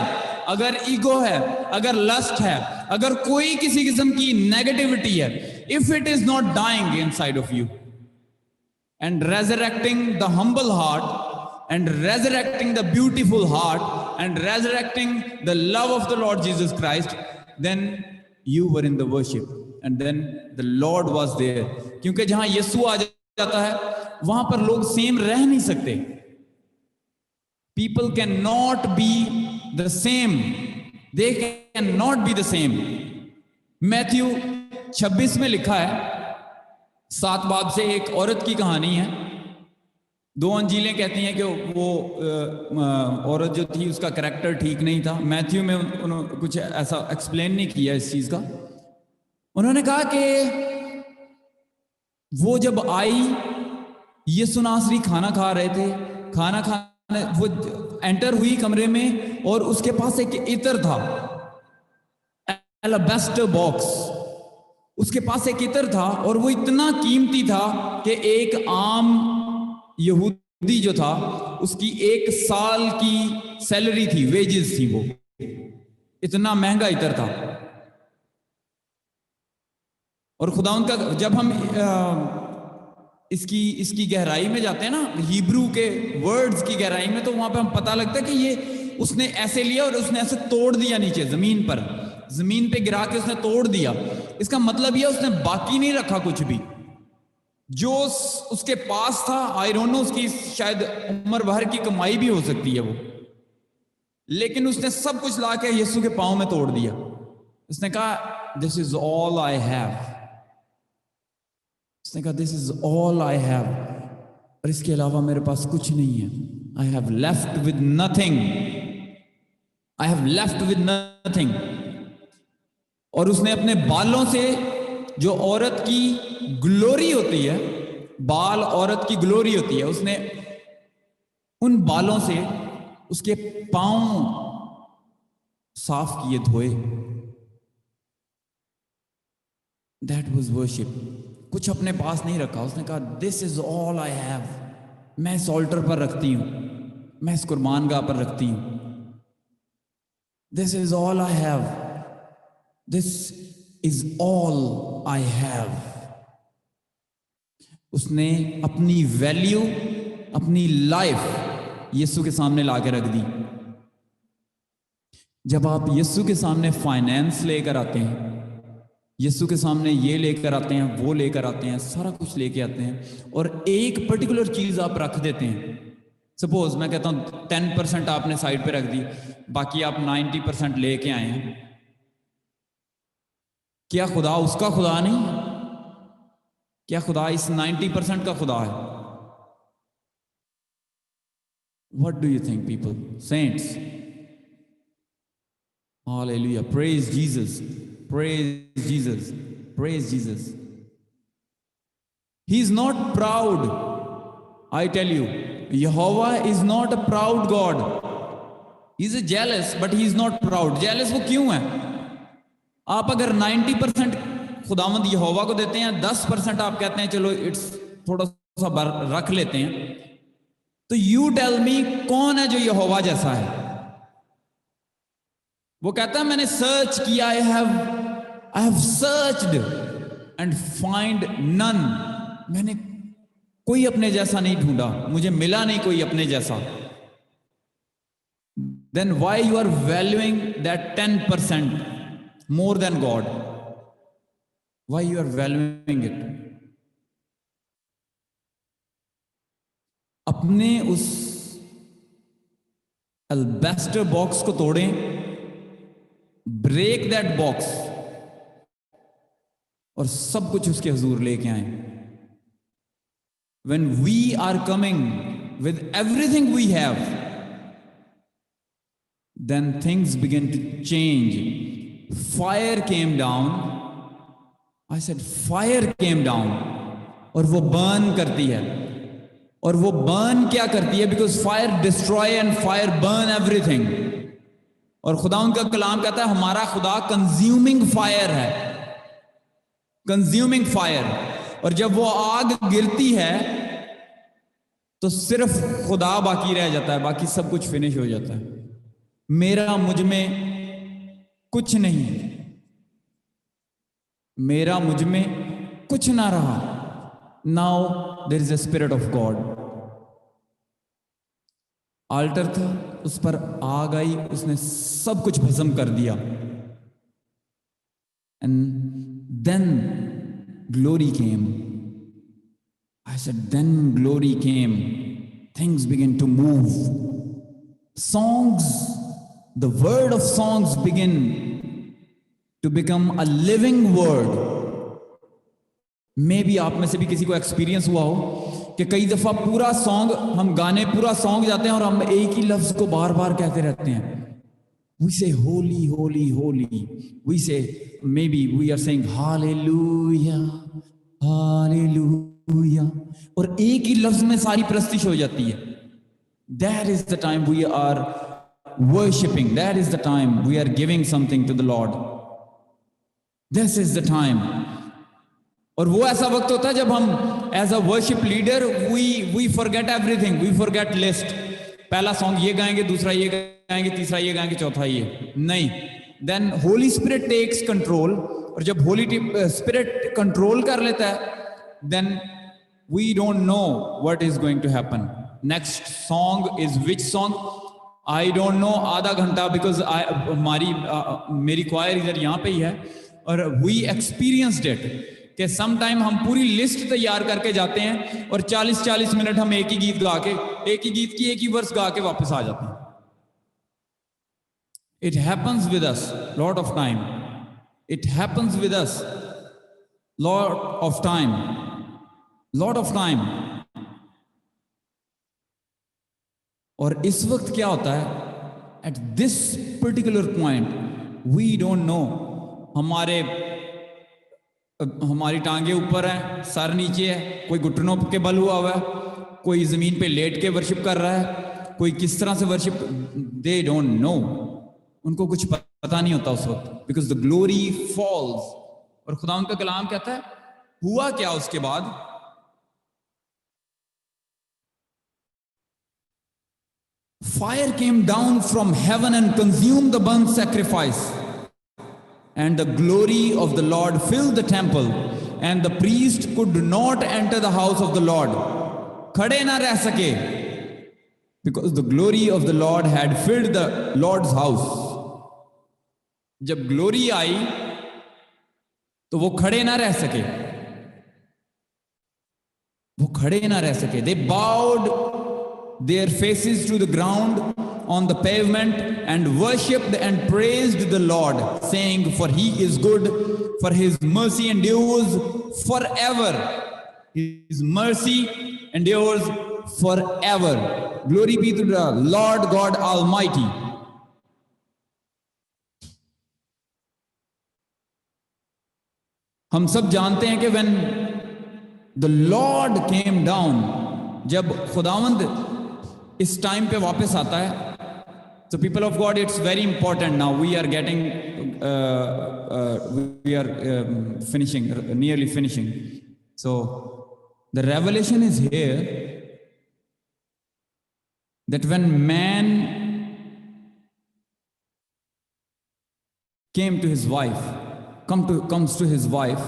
अगर ego है, अगर lust है, अगर कोई किसी किस्म की negativity है, if it is not dying inside of you and resurrecting the humble heart, and resurrecting the beautiful heart, and resurrecting the love of the Lord Jesus Christ, then you were in the worship, and then the Lord was there. क्योंकि जहां यीशु आ जाता है वहां पर लोग same रह नहीं सकते. People cannot be the same. They cannot be the same. Matthew 26 में लिखा है, 7 बाब से एक औरत की कहानी है। 2 अंजीलें कहती हैं कि वो औरत जो थी उसका कैरेक्टर ठीक नहीं था। मैथ्यू में उन्होंने कुछ ऐसा एक्सप्लेन नहीं किया इस चीज का। उन्होंने कहा कि वो जब आई, यीशु नासरी खाना खा रहे थे, खाना खाने वो एंटर हुई कमरे में और उसके पास एक इत्र था, एलाबेस्टर बॉक्स। उसके पास एक इत्र था और वो इतना कीमती था कि एक आम यहूदी जो था उसकी 1 साल की सैलरी थी, वेजेस थी, वो इतना महंगा इत्र था। और खुदा उनका, जब हम इसकी गहराई में जाते हैं ना, हिब्रू के वर्ड्स की गहराई में, तो वहां पे हम पता लगता है कि ये उसने ऐसे लिया और उसने ऐसे तोड़ दिया नीचे जमीन पर, जमीन पे गिरा के उसने तोड़ दिया। इसका मतलब यह उसने बाकी नहीं रखा कुछ भी। जो उसके पास था, आई डोंट नो, उसकी शायद उम्र भर की कमाई भी हो सकती है वो, लेकिन उसने सब कुछ ला के यीशु के पांव में तोड़ दिया। उसने कहा this is all I have. उसने कहा this is all I have, और इसके अलावा मेरे पास कुछ नहीं है। I have left with nothing, I have left with nothing. और उसने अपने बालों से, जो औरत की ग्लोरी होती है, बाल औरत की ग्लोरी होती है, उसने उन बालों से उसके पांव साफ किए, धोए। That was worship. कुछ अपने पास नहीं रखा। उसने कहा this is all I have. मैं इस ऑल्टर पर रखती हूं, मैं इस कुर्बानगाह पर रखती हूं। This is all I have, this is all I have. उसने अपनी वैल्यू, अपनी लाइफ यीशु के सामने लाके रख दी। जब आप यीशु के सामने फाइनेंस लेकर आते हैं, यीशु के सामने ये लेकर आते हैं, वो लेकर आते हैं, सारा कुछ लेके आते हैं, और एक पर्टिकुलर चीज आप रख देते हैं। सपोज मैं कहता हूं 10% आपने साइड पे रख दी, बाकी आप 90% लेके आए हैं। क्या खुदा उसका खुदा नहीं? क्या खुदा इस 90% का खुदा है? What do you think, people? Saints. Hallelujah. Praise Jesus. Praise Jesus. Praise Jesus. He is not proud. I tell you, Jehovah is not a proud God. He is jealous, but he is not proud. Jealous वो क्यों है? आप अगर 90% खुदावंद यहोवा को देते हैं, 10% आप कहते हैं चलो इट्स थोड़ा सा रख लेते हैं, तो यू टेल मी कौन है जो यहोवा जैसा है? वो कहता है मैंने सर्च किया, I have searched and find none. मैंने कोई अपने जैसा नहीं ढूंढा, मुझे मिला नहीं कोई अपने जैसा। Then why you are valuing that 10% more than God? Why you are valuing it? अपने उस अल्बेस्टर बॉक्स को तोड़ें, ब्रेक दैट बॉक्स, और सब कुछ उसके हुजूर लेके आए। When we are coming with everything we have, then things begin to change. Fire came down. I said fire came down, और वो बर्न करती है। और वो बर्न क्या करती है? Because fire destroy and fire burn everything. और खुदा उनका कलाम कहता है हमारा खुदा कंज्यूमिंग फायर है, कंज्यूमिंग फायर। और जब वो आग गिरती है तो सिर्फ खुदा बाकी रह जाता है, बाकी सब कुछ फिनिश हो जाता है। मेरा मुझ में कुछ नहीं, मेरा मुझ में कुछ ना रहा। Now there is a spirit of God. Altar था, उस पर आग आई, उसने सब कुछ भस्म कर दिया। And then glory came. I said then glory came, things began to move, songs, the word of songs begin to become a living word. मे भी आप में से भी किसी को एक्सपीरियंस हुआ हो कि कई दफा पूरा सॉन्ग हम गाने, पूरा सॉन्ग जाते हैं और हम एक ही लफ्ज को बार बार कहते रहते हैं. We say holy, holy, holy. We say, maybe we are saying hallelujah, hallelujah. और एक ही लफ्ज में सारी प्रस्तिश हो जाती है. That is the time we are worshipping. That is the time we are giving something to the Lord. This is the time. और वो ऐसा वक्त होता है जब हम as a worship leader we forget everything, we forget list. पहला song ये गाएंगे, दूसरा ये गाएंगे, तीसरा ये गाएंगे, चौथा ये नहीं. Then holy spirit takes control. और जब होली स्पिरिट कंट्रोल कर लेता है, then we don't know what is going to happen. Next song is which song I don't know. आधा घंटा, बिकॉज मेरी क्वायर इधर यहाँ पे ही है और वी एक्सपीरियंस्ड इट कि सम टाइम हम पूरी लिस्ट तैयार करके जाते हैं और 40-40 मिनट हम एक ही गीत गा के, एक ही गीत की एक ही वर्स गा के वापस आ जाते हैं. It happens with us lot of time. It happens with us lot of time, lot of time. और इस वक्त क्या होता है, at this particular point we don't know. हमारी टांगे ऊपर हैं, सर नीचे है, कोई घुटनों के बल हुआ हुआ है, कोई जमीन पे लेट के वर्शिप कर रहा है, कोई किस तरह से वर्शिप. They don't know. उनको कुछ पता नहीं होता उस वक्त, बिकॉज द ग्लोरी फॉल्स. और खुदा उनका कलाम कहता है हुआ क्या उसके बाद. Fire came down from heaven and consumed the burnt sacrifice. And the glory of the Lord filled the temple, and the priest could not enter the house of the Lord. खड़े ना रह सके, because the glory of the Lord had filled the Lord's house. जब glory आई तो वो खड़े ना रह सके, वो खड़े ना रह सके. They bowed their faces to the ground on the pavement and worshipped and praised the Lord, saying, for he is good, for his mercy endures forever. His mercy endures forever. Glory be to the Lord God Almighty. हम सब जानते हैं कि when the Lord came down, जब खुदावंद इस time पे वापस आता है. So people of God, it's very important now. We are getting, we are finishing, nearly finishing. So the revelation is here that when man came to his wife, comes to his wife,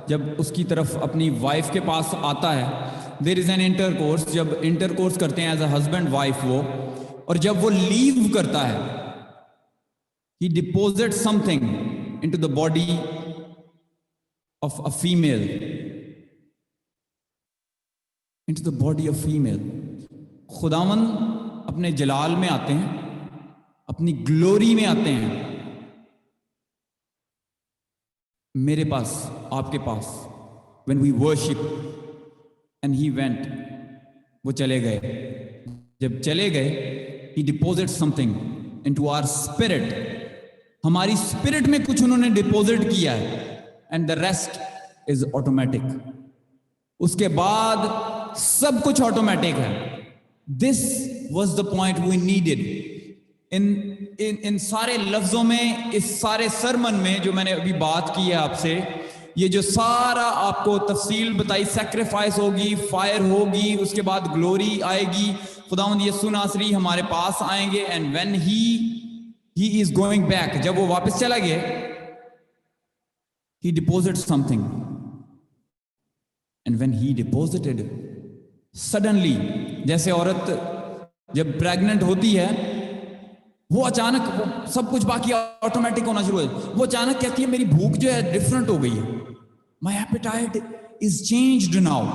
जब उसकी तरफ अपनी wife के पास आता है, there is an intercourse. जब intercourse करते हैं as a husband wife वो, और जब वो लीव करता है, he deposits something into the body of a female, into the body of female. खुदावन अपने जलाल में आते हैं, अपनी ग्लोरी में आते हैं मेरे पास, आपके पास. when we worship and he went, वो चले गए. जब चले गए, he deposits something into our spirit. हमारी स्पिरिट में कुछ उन्होंने डिपॉजिट किया है, and the rest is automatic. उसके बाद सब कुछ ऑटोमेटिक है. This was the point we needed. इन सारे लफ्जों में, इस सारे सरमन में जो मैंने अभी बात की है आपसे, ये जो सारा आपको तफसील बताई, सैक्रिफाइस होगी, फायर होगी, उसके बाद ग्लोरी आएगी, खुदावंद यीशु नासरी हमारे पास आएंगे. And when he is going back, जब वो वापस चला गया, he deposit something. And when he deposited, suddenly, जैसे औरत जब प्रेग्नेंट होती है, वो अचानक वो सब कुछ बाकी ऑटोमेटिक होना शुरू हो, वो अचानक कहती है मेरी भूख जो है डिफरेंट हो गई है. माई एपेटाइट इज चेंज्ड नाउ.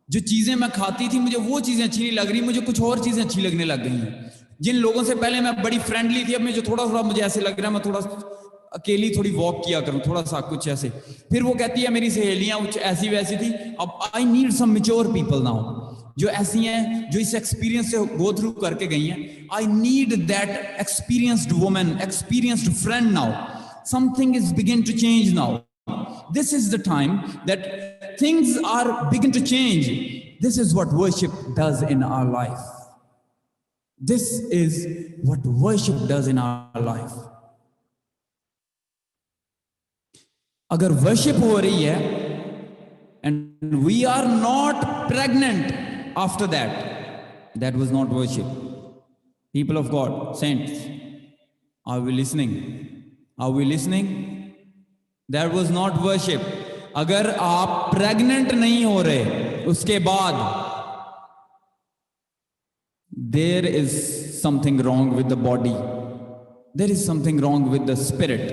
जो चीजें मैं खाती थी, मुझे वो चीजें अच्छी नहीं लग रही, मुझे कुछ और चीजें अच्छी लगने लग गई हैं. जिन लोगों से पहले मैं बड़ी फ्रेंडली थी, अब मैं जो थोड़ा थोड़ा मुझे ऐसे लग रहा है मैं थोड़ा अकेली थोड़ी वॉक किया करूं, थोड़ा सा कुछ ऐसे। फिर वो कहती है मेरी सहेलियां कुछ ऐसी वैसी थी, अब I need some mature people now, जो ऐसी हैं जो इस एक्सपीरियंस से गो थ्रू करके गई हैं। I need that experienced woman, experienced friend now, something is begin to change now, this is the time that things are begin to change. This is what worship does in our life. This is what worship does in our life. अगर worship हो रही है and we are not pregnant after that, that was not worship. People of God, saints, are we listening? Are we listening? That was not worship. अगर आप pregnant नहीं हो रहे उसके बाद, there is something wrong with the body, there is something wrong with the spirit.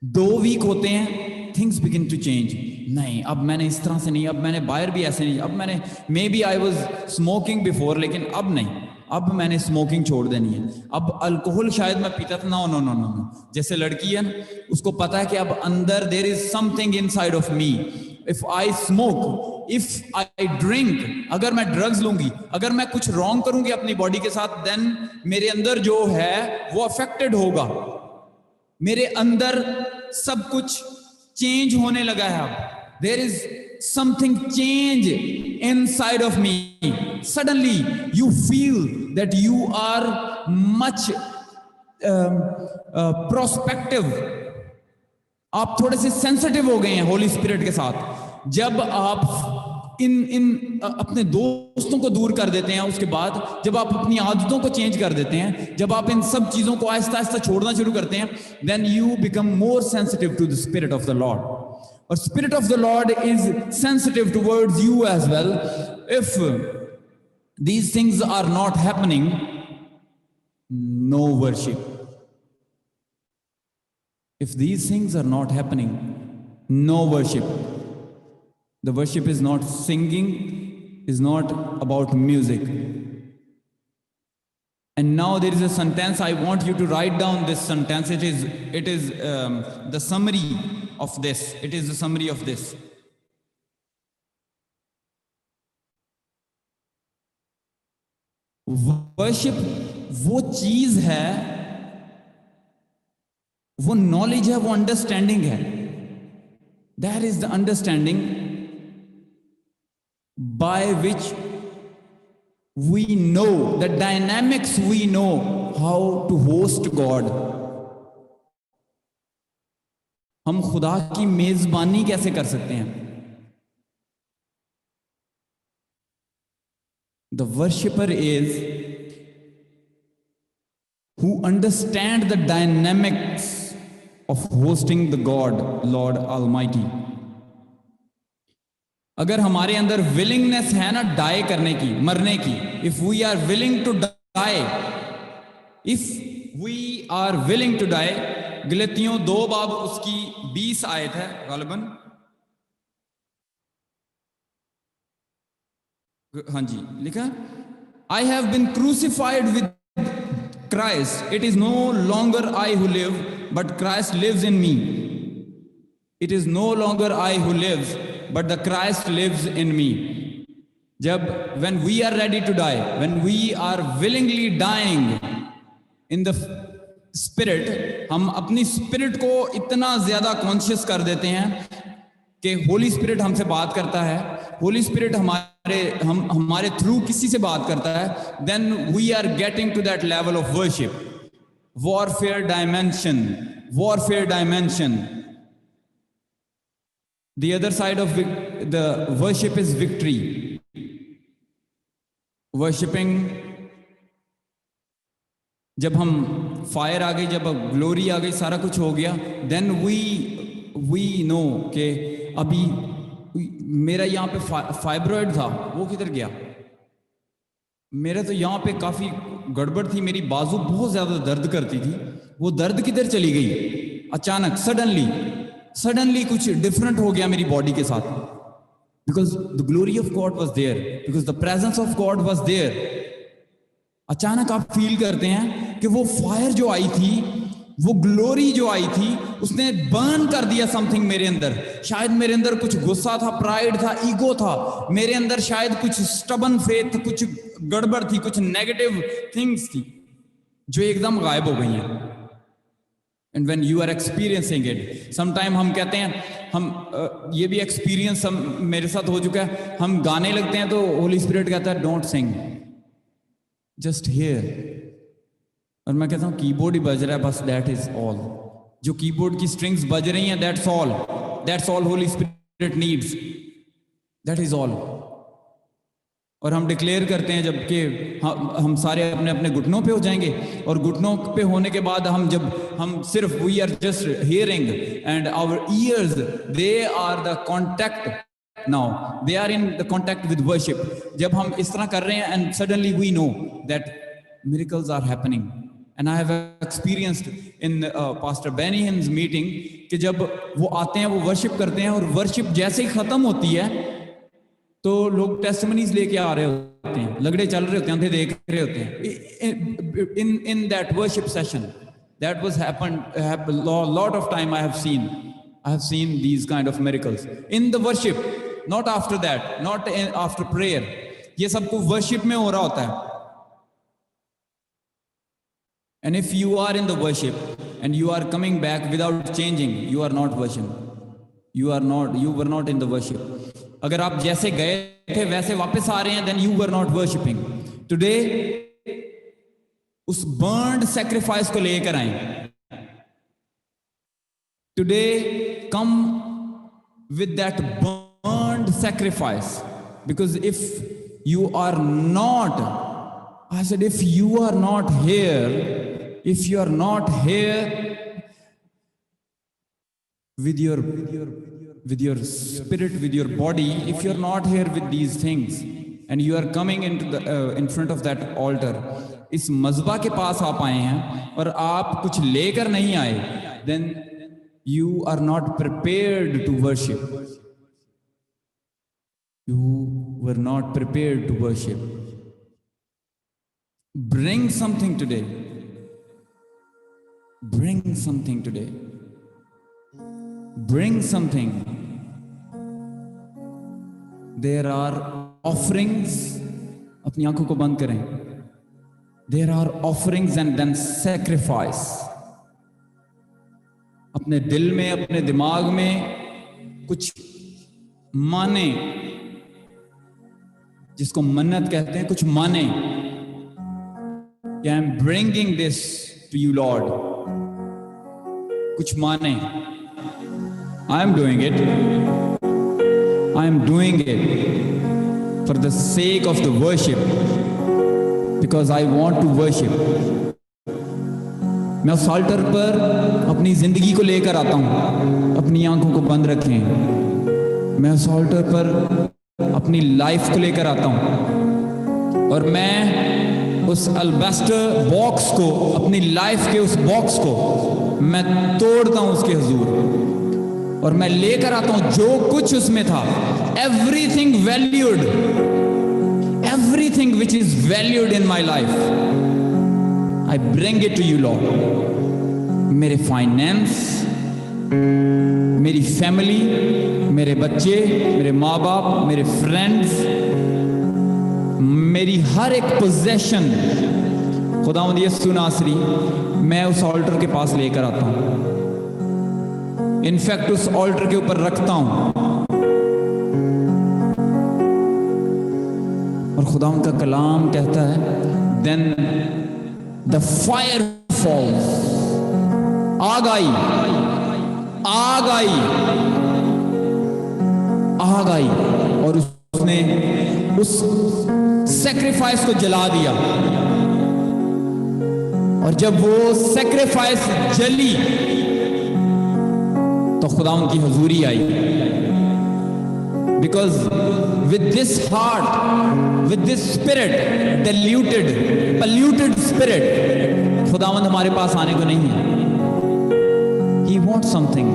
2 week होते हैं, things begin to change. नहीं, अब मैंने इस तरह से नहीं, अब मैंने बाहर भी ऐसे नहीं, अब मैंने may be I was smoking before, लेकिन अब नहीं, अब मैंने स्मोकिंग छोड़ देनी है। अब अल्कोहल शायद मैं पीता था, no no no no no. जैसे लड़की है ना, उसको पता है कि अब अंदर there is something inside of me, if I smoke, if I drink, अगर मैं ड्रग्स लूंगी, अगर मैं कुछ रॉन्ग करूंगी अपनी बॉडी के साथ, देन मेरे अंदर जो है वो अफेक्टेड होगा, मेरे अंदर सब कुछ चेंज होने लगा है। अब there is something change inside of me. Suddenly you feel that you are much prospective. आप थोड़े से सेंसिटिव हो गए हैं होली स्पिरिट के साथ। जब आप इन अपने दोस्तों को दूर कर देते हैं, उसके बाद जब आप अपनी आदतों को चेंज कर देते हैं, जब आप इन सब चीजों को आहिस्ता आहिस्ता छोड़ना शुरू करते हैं, then you become more sensitive to the spirit of the Lord. Or spirit of the Lord is sensitive towards you as well. If these things are not happening, no worship. If these things are not happening, no worship. The worship is not singing, is not about music. And now there is a sentence, I want you to write down this sentence. It is the summary of this. It is the summary of this. Worship वो चीज है, वो knowledge है, वो understanding है. That is the understanding by which we know the dynamics, we know how to host God. हम खुदा की मेजबानी कैसे कर सकते हैं? The worshipper is who understand the dynamics of hosting the God, Lord Almighty. अगर हमारे अंदर विलिंगनेस है ना डाई करने की, मरने की, if we are willing to die, if we are willing to die, गलतियों 2 बाब उसकी 20 आयत है गालिबन, हाँ जी लिखा, I have been crucified with Christ. It is no longer I who live, but Christ lives in me. It is no longer I who lives, but the Christ lives in me. When we are ready to die, when we are willingly dying in the spirit, हम अपनी spirit को इतना ज्यादा conscious कर देते हैं कि Holi spirit हमसे बात करता है, होली स्पिरिट हमारे थ्रू किसी से बात करता है, then we are getting to that level of worship. Warfare dimension. The other side of the worship is victory. Worshipping, जब हम फायर आ गई, जब ग्लोरी आ गई, सारा कुछ हो गया, then we know कि अभी मेरा यहाँ पे फाइब्रॉइड था, वो किधर गया? मेरा तो यहाँ पे काफी गड़बड़ थी, मेरी बाजू बहुत ज्यादा दर्द करती थी, वो दर्द किधर चली गई? अचानक सडनली कुछ डिफरेंट हो गया मेरी बॉडी के साथ, because the glory of God was there, because the presence of God was there. अचानक आप फील करते हैं कि वो फायर जो आई थी, वो ग्लोरी जो आई थी, उसने बर्न कर दिया समथिंग मेरे अंदर। शायद मेरे अंदर कुछ गुस्सा था, प्राइड था, ईगो था, मेरे अंदर शायद कुछ स्टबन फेथ, कुछ गड़बड़ थी, कुछ नेगेटिव थिंग्स थी जो एकदम गायब हो गई हैं। And when you are experiencing it, sometime हम कहते हैं, हम ये भी एक्सपीरियंस मेरे साथ हो चुका है, हम गाने लगते हैं तो होली स्पिरिट कहता है डोंट सिंग, जस्ट हियर। और मैं कहता हूं कीबोर्ड ही बज रहा है बस, दैट इज ऑल। जो कीबोर्ड की स्ट्रिंग्स बज रही हैं, that's all Holi spirit needs, that is all. और हम डिक्लेयर करते हैं जबकि हम सारे अपने अपने घुटनों पे हो जाएंगे, और घुटनों पे होने के बाद हम सिर्फ we are just hearing and our ears they are the contact now, they are in the contact with worship. जब हम इस तरह कर रहे हैं and suddenly we know that miracles are happening, and I have experienced in Pastor Benny Hinn's meeting कि जब वो आते हैं, वो वर्शिप करते हैं, और वर्शिप जैसे ही खत्म होती है तो लोग टेस्टिमनीज लेके आ रहे होते हैं, लगड़े चल रहे होते हैं, अंधे देख रहे होते हैं। in that worship session that was happened lot of time I have seen these kind of miracles in the worship, not after that, not after prayer। ये सब को वर्शिप में हो रहा होता है। And if you are in the worship and you are coming back without changing, you are not worship, you were not in the worship। अगर आप जैसे गए थे वैसे वापस आ रहे हैं, then you were not worshiping। Today उस burned sacrifice को लेकर आए। Today come with that burned sacrifice, because if you are not, I said, if you are not here with your spirit, with your body, if you are not here with these things and you are coming into the in front of that altar, इस मज़बा के पास आप आए हैं और आप कुछ लेकर नहीं आए, then you are not prepared to worship, you were not prepared to worship। Bring something today, bring something today, bring something। There are offerings, अपनी आंखों को बंद करें। There are offerings and then sacrifice। अपने दिल में, अपने दिमाग में कुछ माने, जिसको मन्नत कहते हैं, कुछ माने कि I am bringing this to you Lord। कुछ माने, I am doing it, I am doing it for the sake of the worship, because I want to worship। मैं उस ऑल्टर पर अपनी जिंदगी को लेकर आता हूं। अपनी आंखों को बंद रखें। मैं उस ऑल्टर पर अपनी लाइफ को लेकर आता हूं, और मैं उस अल्बेस्टर बॉक्स को, अपनी लाइफ के उस बॉक्स को मैं तोड़ता हूं उसके हुजूर, और मैं लेकर आता हूं जो कुछ उसमें था। Everything valued, everything which is valued in my life, I bring it to you Lord। मेरे फाइनेंस, मेरी फैमिली, मेरे बच्चे, मेरे माँ बाप, मेरे फ्रेंड्स, मेरी हर एक पोजेशन, खुदावंद यीशु नासरी, मैं उस ऑल्टर के पास लेकर आता हूं। इनफैक्ट उस ऑल्टर के ऊपर रखता हूं, और खुदावंद का कलाम कहता है देन द फायर फॉल्स। आग आई, आग आई, आग आई, और उसने उस सैक्रिफाइस को जला दिया। और जब वो सैक्रिफाइस जली तो खुदावंद की हुजूरी आई। Because with this heart, with this spirit, diluted, polluted spirit, खुदावंद हमारे पास आने को नहीं है। He wants something,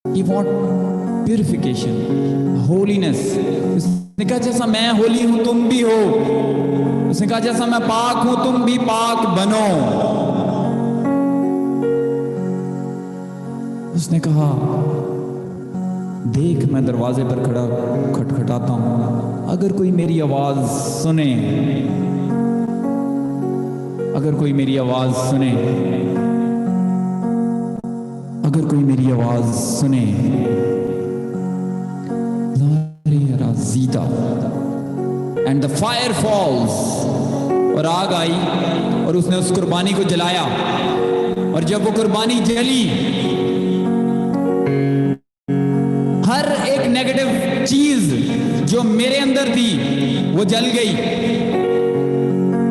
he wants purification, holiness। उसने कहा जैसा मैं होली हूं तुम भी हो। उसने कहा जैसा मैं पाक हूं तुम भी पाक बनो। उसने कहा देख मैं दरवाजे पर खड़ा खटखटाता हूं, अगर कोई मेरी आवाज सुने, अगर कोई मेरी आवाज सुने, अगर कोई मेरी आवाज सुने, एंड द फायर फॉल्स, और आग आई और उसने उस कुर्बानी को जलाया। और जब वो कुर्बानी जली, हर एक नेगेटिव चीज जो मेरे अंदर थी वो जल गई।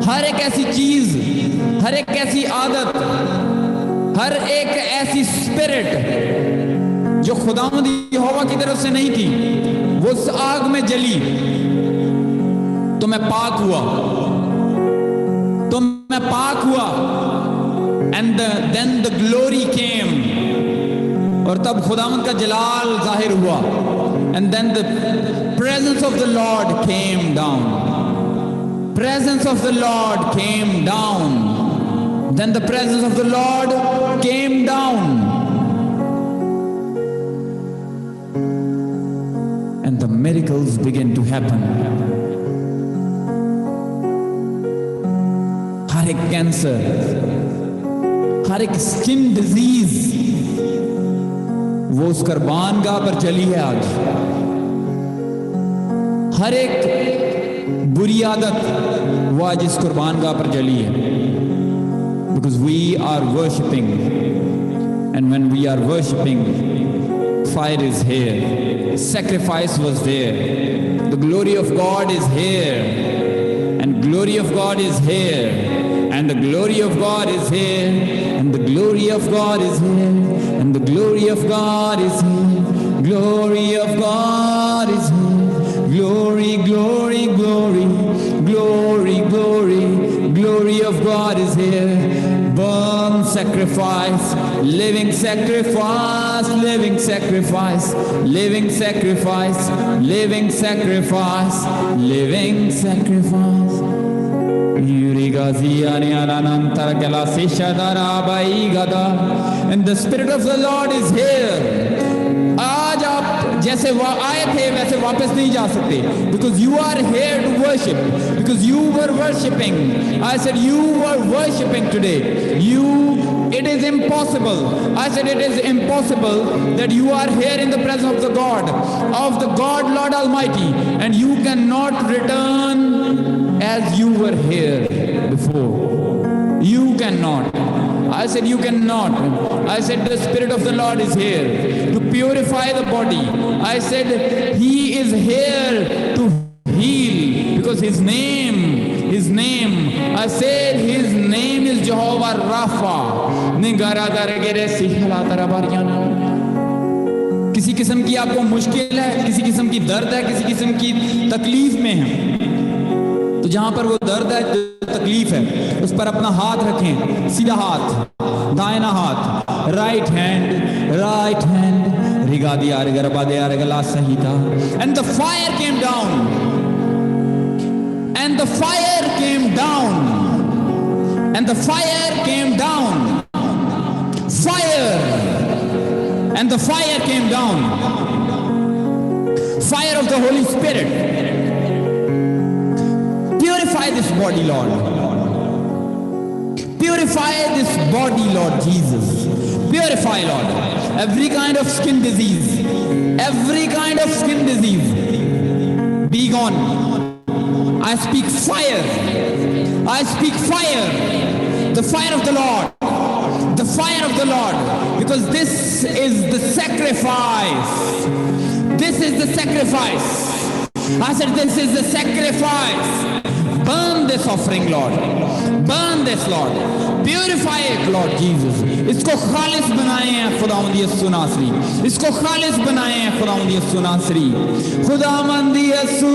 हर एक ऐसी चीज, हर एक ऐसी आदत, हर एक ऐसी स्पिरिट जो खुदावंद यहोवा की तरफ से नहीं थी, वो उस आग में जली। तो मैं पाक हुआ, तो मैं पाक हुआ। And then the glory came, और तब खुदावंद का जलाल जाहिर हुआ। And then the presence of the Lord came down, presence of the Lord came down. Then the presence of the Lord came down, and the miracles began to happen. हर एक cancer, हर एक skin disease वो उस कुर्बानगाह पर चली है आज। हर एक बुरी आदत वो आज इस कुर्बानगाह पर जली है। Because we are worshipping, and when we are worshipping, fire is here, sacrifice was there, the glory of God is here, and glory of God is here, and the glory of God is here, and the glory of God is here, and the glory of God is here, glory of God is here. Glory, glory, glory, glory, glory, glory of God is here. Burn sacrifice, living sacrifice, living sacrifice, living sacrifice, living sacrifice, living sacrifice. And the Spirit of the Lord is here. आज आप जैसे आए थे वैसे वापस नहीं जा सकते, because you are here to worship, because you were worshiping. I said you were worshiping today. It is impossible. I said it is impossible that you are here in the presence of the God Lord Almighty, and you cannot return as you were here before. You cannot. I said you cannot. I said the Spirit of the Lord is here to purify the body. I said He is here to heal, because His name, I said His name is Jehovah Rapha. किसी किस्म की आपको मुश्किल है, किसी किस्म की दर्द है, किसी किस्म की तकलीफ में है, तो जहां पर वो दर्द है, तकलीफ है, उस पर अपना हाथ रखें, सीधा हाथ, दाहिना हाथ, राइट हैंड, रिगा दिया गरबा दिया गला सही था। And the fire came down, and the fire came down, and the fire came down, fire, and the fire came down, fire of the Holy Spirit. Purify this body, Lord. Purify this body, Lord Jesus. Purify, Lord. Every kind of skin disease, be gone. I speak fire. I speak fire. The fire of the Lord. The fire of the Lord. Because this is the sacrifice. This is the sacrifice. I said this is the sacrifice. Burn this offering, Lord. Burn this, Lord. Purify it, Lord Jesus. इसको खालिस बनाए हैं खुदावंद यीशु नासरी. इसको खालिस बनाए हैं खुदावंद यीशु नासरी. खुदावंद यीशु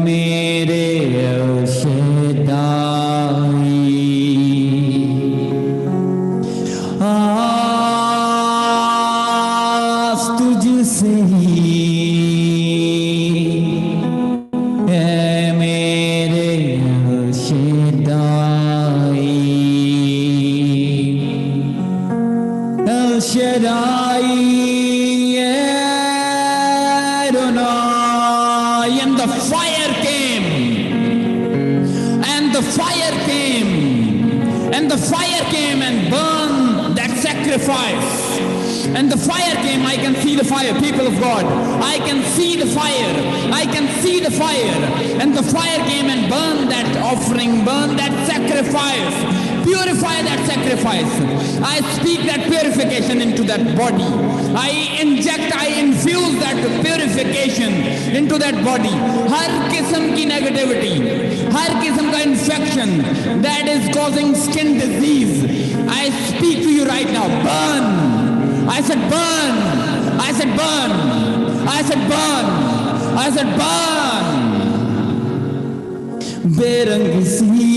मेरे एल शद्दाई, आस तुझसे ही है मेरे L शद्दाई, L शद्दाई Adonai. And the fire came, and the fire came, and the fire came and burned that sacrifice. And the fire came. I can see the fire, people of God. I can see the fire. I can see the fire. And the fire came and burned that offering, burned that sacrifice. Purify that sacrifice. I speak that purification into that body. I inject, I infuse that purification into that body. हर किस्म की negativity, हर किस्म का infection that is causing skin disease, I speak to you right now. Burn. I said burn. I said burn. I said burn. I said burn. बेरंग सी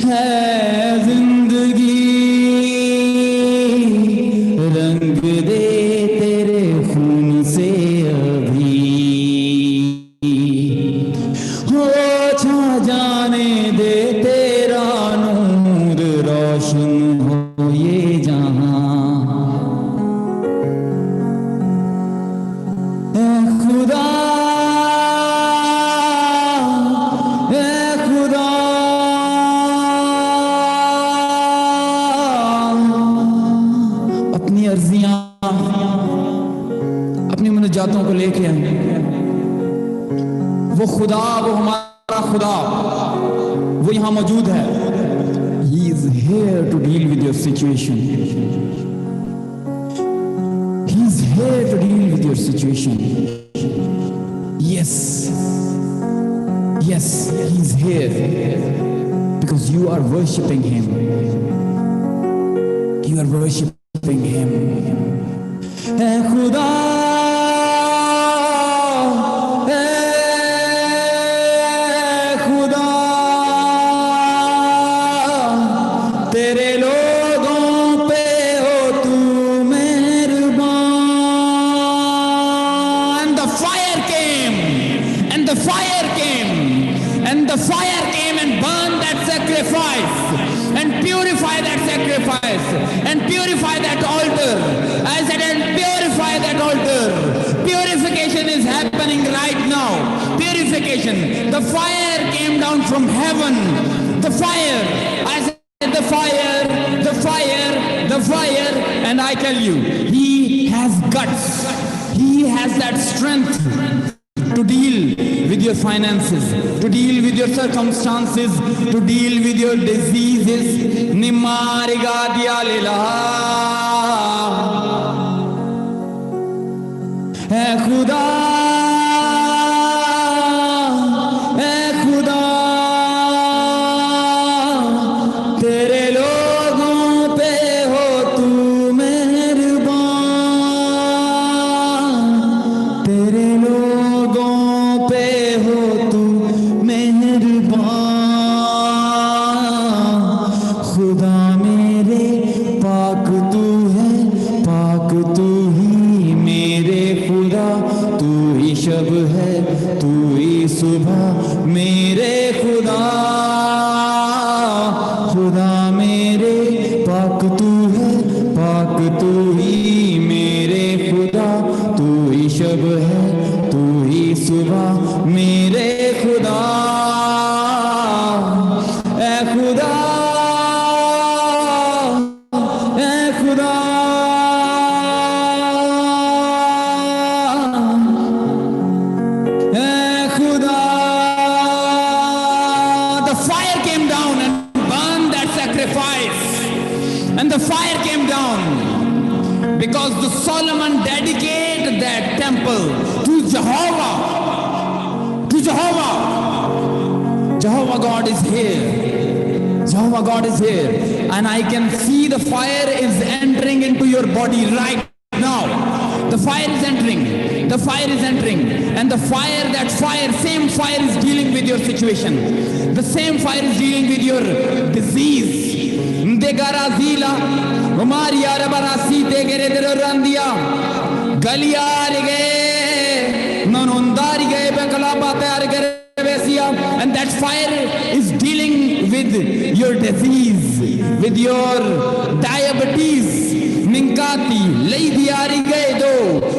है जिंदगी, रंग दे तेरे खून से अभी, हो छा जाने दे तेरा नूर, रोशन हो ये जहां। ऐ खुदा, अपनी मुनाजातों को लेके आए। वो खुदा, वो हमारा खुदा, वो यहाँ मौजूद है। He is here to deal with your situation. He is here to deal with your situation. Yes, yes, He is here because you are worshiping Him. You are worshiping Him. ऐ खुदा, ऐ खुदा, तेरे लोगों पे हो तू मेहरबान। And the fire came, and the fire came, and the fire came and burned that sacrifice, and purify that sacrifice, and purify that altar. I said, and purify that altar. Purification is happening right now. Purification. The fire came down from heaven. The fire. I said, the fire, the fire, the fire. And I tell you, He has guts. He has that strength to deal with your finances, to deal with your circumstances, to deal with your diseases. Nimariga dialila. ऐ खुदा, ऐ खुदा, तेरे लोगों पे हो तू मेहरबान, तेरे लोगों पे हो तू मेहरबान। खुदा मेरे पाक तू है, पाक तू ही मेरे खुदा, तू ही शब है, तू ही सुबह मेरे खुदा। खुदा मेरे पाक तू है, पाक तू ही मेरे खुदा, तू ही शब है, तू ही सुबह मेरे खुदा। ऐ खुदा, ऐ खुदा, and the fire came down because the Solomon dedicated that temple to Jehovah. To Jehovah. Jehovah God is here. Jehovah God is here. And I can see the fire is entering into your body right now. The fire is entering. The fire is entering. And the fire, that fire, same fire is dealing with your situation. The same fire is dealing with your disease. Degarazila, Romaria Rabarasi, Degerandia, Galiarige, Nonondarige, Bekalabata, and that fire is dealing with your disease, with your diabetes. Ninkati, Lady Arigedo,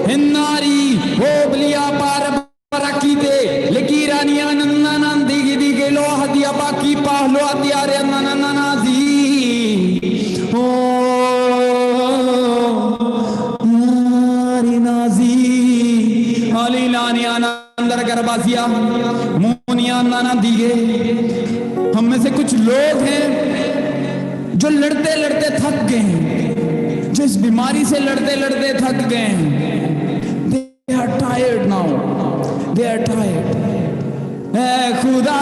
Henari, Oblia Paraparakite, Lekirania Nanan, Digi Lohadia Baki Pahlo Atiare Nananazi. Oh, Narinazi, Alilaniana. अंदर गरबाजिया मोनिया नाना दिए। हम में से कुछ लोग हैं जो लड़ते लड़ते थक गए हैं, जो इस बीमारी से लड़ते लड़ते थक गए हैं। They are tired now. They are tired. ऐ खुदा,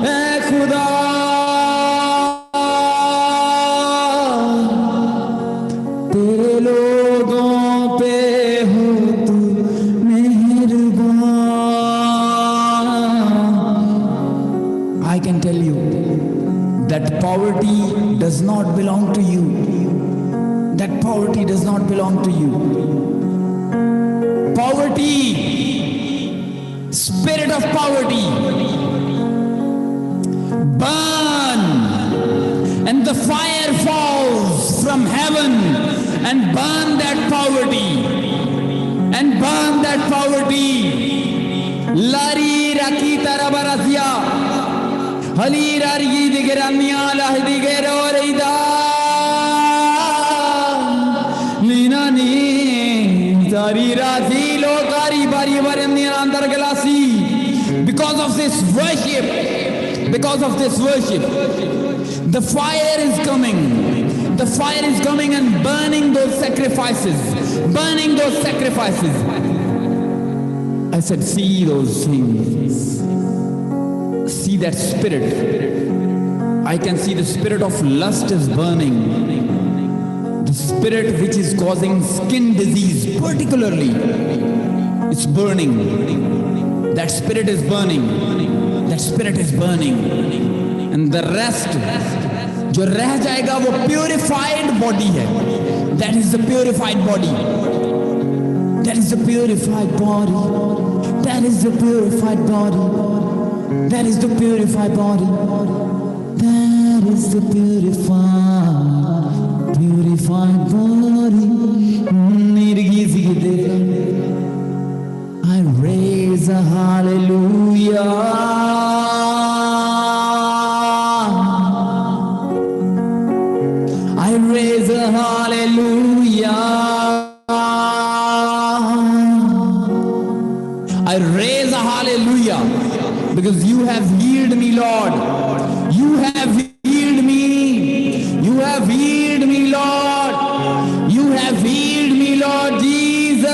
ऐ खुदा, तेरे लोगों पे हो I can tell you that poverty does not belong to you. That poverty does not belong to you. Poverty, spirit of poverty, burn, and the fire falls from heaven and burn that poverty, and burn that poverty. Lari rakita rabarazia. Halir argi digerania lahdi gerorida Lina ni Zari razi lokari bari barani andar galasi. Because of this worship, the fire is coming. The fire is coming and burning those sacrifices. Burning those sacrifices. I said, see those things. See that spirit. I can see the spirit of lust is burning. The spirit which is causing skin disease particularly, it's burning. That spirit is burning. That spirit is burning. And the rest, जो रह जाएगा वो purified body है. That is the purified body. That is the purified body. That is the purified body. That is the purified body. That is the purified body. I raise a hallelujah. I raise a hallelujah. I raise a hallelujah. Because you have healed me, Lord. You have healed me. You have healed me, Lord. You have healed me, Lord Jesus.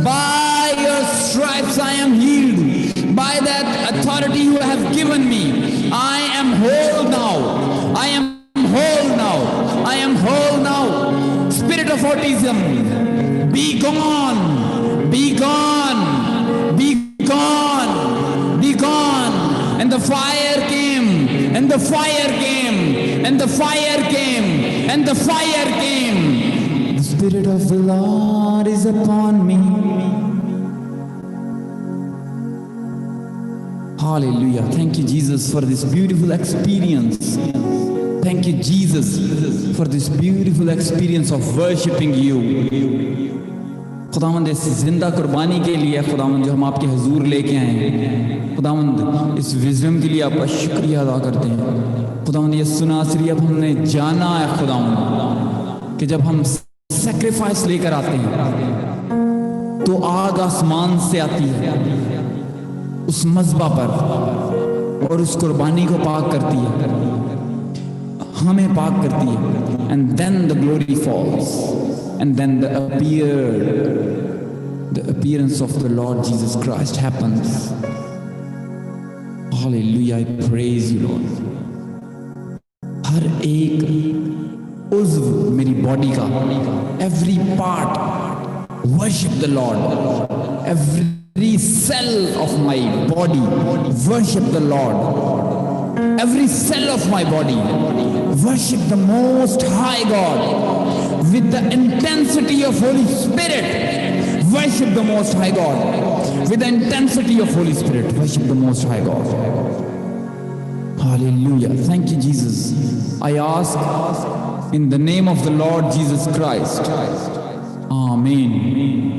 By your stripes I am healed. By that authority you have given me, I am whole now. I am whole now. I am whole now. Spirit of autism, be gone. Be gone. Be gone. Be gone. And the fire came, and the fire came, and the fire came, and the fire came. The Spirit of the Lord is upon me. Hallelujah. Thank you, Jesus, for this beautiful experience. Thank you, Jesus, for this beautiful experience of worshiping you. खुदावंद इस जिंदा कुर्बानी के लिए खुदावंद जो हम आपके हुजूर लेके आए हैं, खुदावंद इस विजडम के लिए आपका शुक्रिया अदा करते हैं। खुदावंद ये सुनासरी अब हमने जाना है खुदावंद कि जब हम सैक्रिफाइस लेकर आते हैं तो आग आसमान से आती है उस मज़बा पर और उस कुर्बानी को पाक करती है, हमें पाक करती है। And then the glory falls and then the appearance of the Lord Jesus Christ happens. Hallelujah, I praise you, Lord. हर एक उज़्व मेरी बॉडी का, every part worship the Lord. Every cell of my body, worship the Lord. Every cell of my body, worship the Most High God. With the intensity of Holy Spirit, worship the Most High God. With the intensity of Holy Spirit, worship the Most High God. Hallelujah. Thank you, Jesus. I ask in the name of the Lord Jesus Christ. Amen.